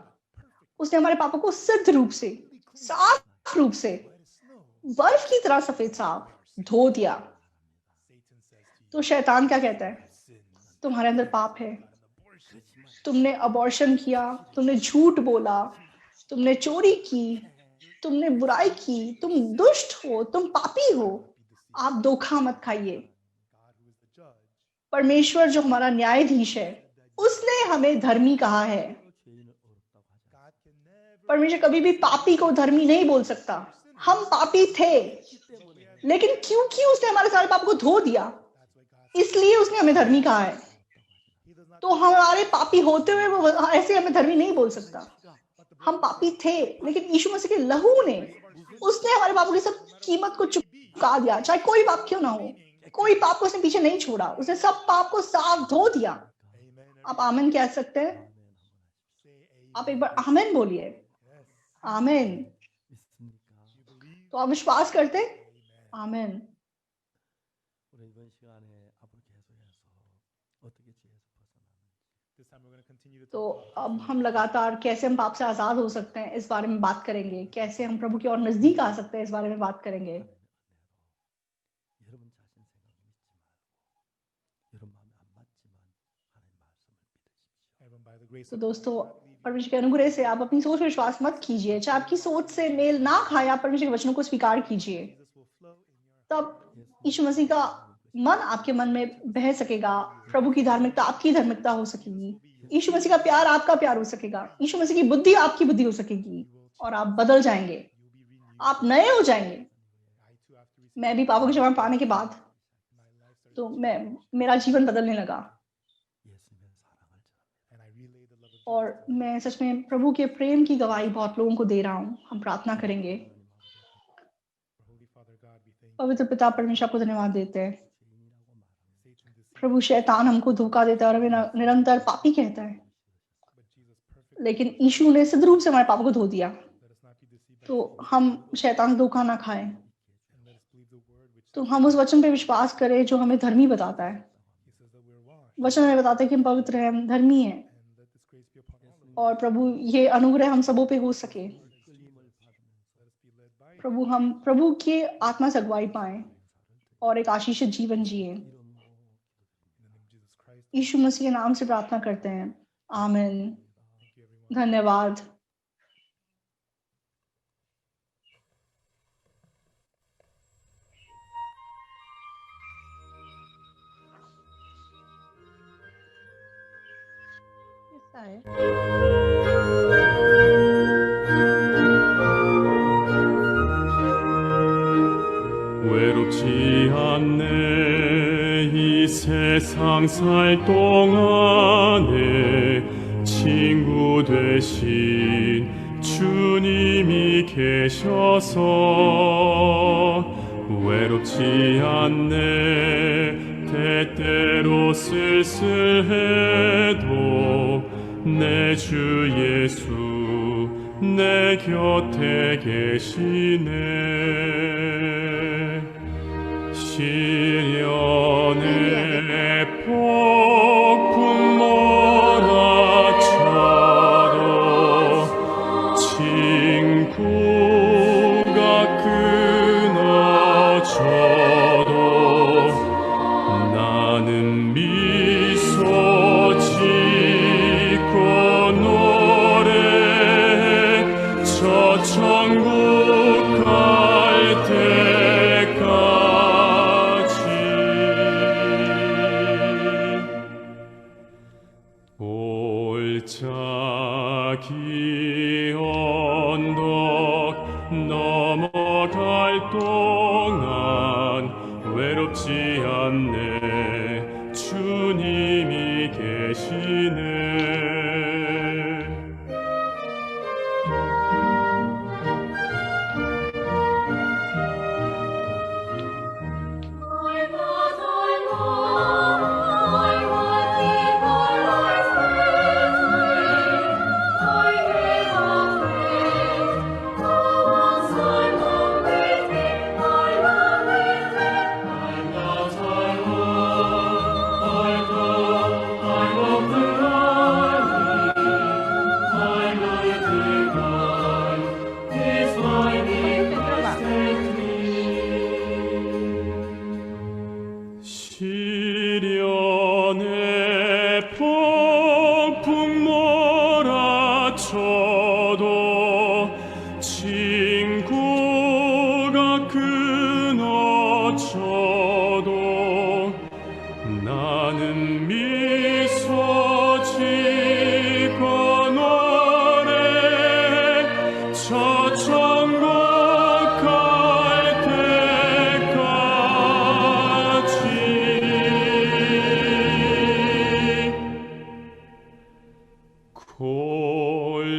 उसने हमारे पापों को सिद्ध रूप से, साफ रूप से, white as snow बर्फ की तरह सफेद साफ धो दिया। Satan says to you तो शैतान क्या कहता है, sin तुम्हारे अंदर पाप है, abortion तुमने अबॉर्शन किया, तुमने झूठ बोला, तुमने चोरी की, तुमने बुराई की, तुम दुष्ट हो, तुम पापी हो। आप धोखा मत खाइए। God who is the judge परमेश्वर जो हमारा न्यायाधीश है उसने हमें धर्मी कहा है। 죄인을 어렵다고 하지 God can never परमेश्वर कभी भी पापी को धर्मी नहीं बोल सकता। हम पापी थे, लेकिन क्योंकि उसने हमारे सारे पाप को धो दिया, that's why God इसलिए उसने हमें धर्मी कहा है। he does not तो हमारे पापी होते हुए वो ऐसे हमें धर्मी नहीं बोल सकता। हम पापी थे, लेकिन यीशु मसीह के लहू ने, उसने हमारे पापों की सब कीमत को चुका दिया। चाहे कोई पाप क्यों ना हो, कोई पाप को उसने पीछे नहीं छोड़ा। उसने सब पाप को साफ धो दिया। amen आप आमीन कह सकते हैं। say amen आप एक बार आमीन बोलिए। yes आमीन। 믿습니까? you believe तो आप विश्वास करते? amen आमीन। 우리 이번 시간에 앞으로 계속해서 어떻게 죄에서 벗어나는지 this time we're going to continue to तो talk about अब हम लगातार कैसे हम पाप से आजाद हो सकते हैं इस बारे में बात करेंगे। कैसे हम प्रभु की ओर नजदीक आ सकते हैं इस बारे में बात करेंगे। 여러분 자신 생각 믿지 말고 여러분 마음에 안 맞지만 하나님 말씀을 믿으십시오. everyone by the grace तो of दोस्तों, God, not leave परमेश्वर के अनुग्रह से आप अपनी सोच पर विश्वास मत कीजिए। चाहे आपकी सोच से मेल ना खाए, आप परमेश्वर के वचनों को स्वीकार कीजिए। Jesus will flow in your तब यीशु मसीह का मन आपके मन में बह सकेगा, प्रभु की धार्मिकता आपकी धार्मिकता हो सकेगी, यीशु मसीह का प्यार आपका प्यार हो सकेगा, यीशु मसीह की बुद्धि आपकी बुद्धि हो सकेगी और आप बदल जाएंगे, आप नए हो जाएंगे। मैं भी पापों की क्षमा पाने के बाद तो मेरा जीवन बदलने लगा और मैं सच में प्रभु के प्रेम की गवाही बहुत लोगों को दे रहा हूँ। हम प्रार्थना करेंगे। पवित्र पिता परमेश्वर को धन्यवाद देते हैं। प्रभु शैतान हमको धोखा देता है और हमें निरंतर पापी कहता है, लेकिन यीशु ने सिद्ध रूप से हमारे पापों को धो दिया, तो हम शैतान धोखा ना खाएं, तो हम उस वचन पे विश्वास करें जो हमें धर्मी बताता है। वचन हमें बताता है कि हम पवित्र हैं, हम धर्मी हैं, और प्रभु ये अनुग्रह हम सबों पे हो सके। प्रभु हम प्रभु के आत्मा से अगुवाई पाएं और एक आशीषित जीवन जिए। यीशु मसीह के नाम से प्रार्थना करते हैं, आमीन। धन्यवाद। 외롭지 않네 이 세상 살 동안에 친구 되신 주님이 계셔서 외롭지 않네 때때로 쓸쓸해도 내 주 예수 내 곁에 계시네. 시련의 폭풍 몰아쳐도 친구가 끊어져도 나는 미소 짓고 노래해 저 천국 갈 때까지. 골짜기 언덕 넘어갈 동안 외롭지 않네 주님이 계시네. 시련의 폭풍 몰아쳐도 친구가 끊어져도 나는 미소 짓고 노래해 저 천국 갈 때까지.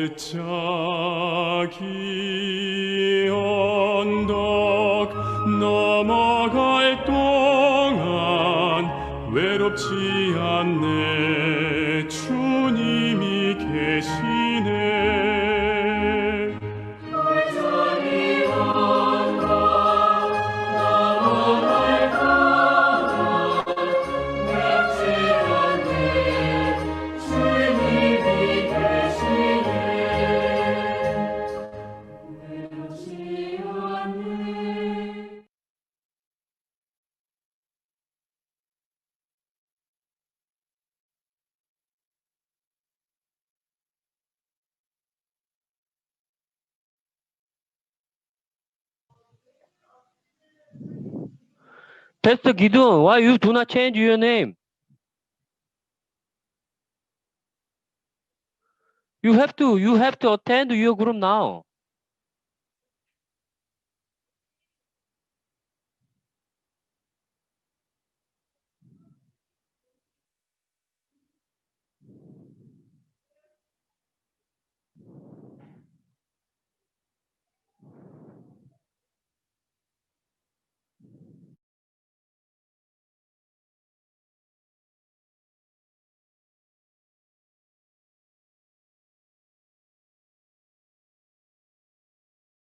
골짜기 언덕 넘어갈 동안 외롭지 않네 주님이 계시네. Pastor Gideon, why you do not change your name? You have to attend your group now.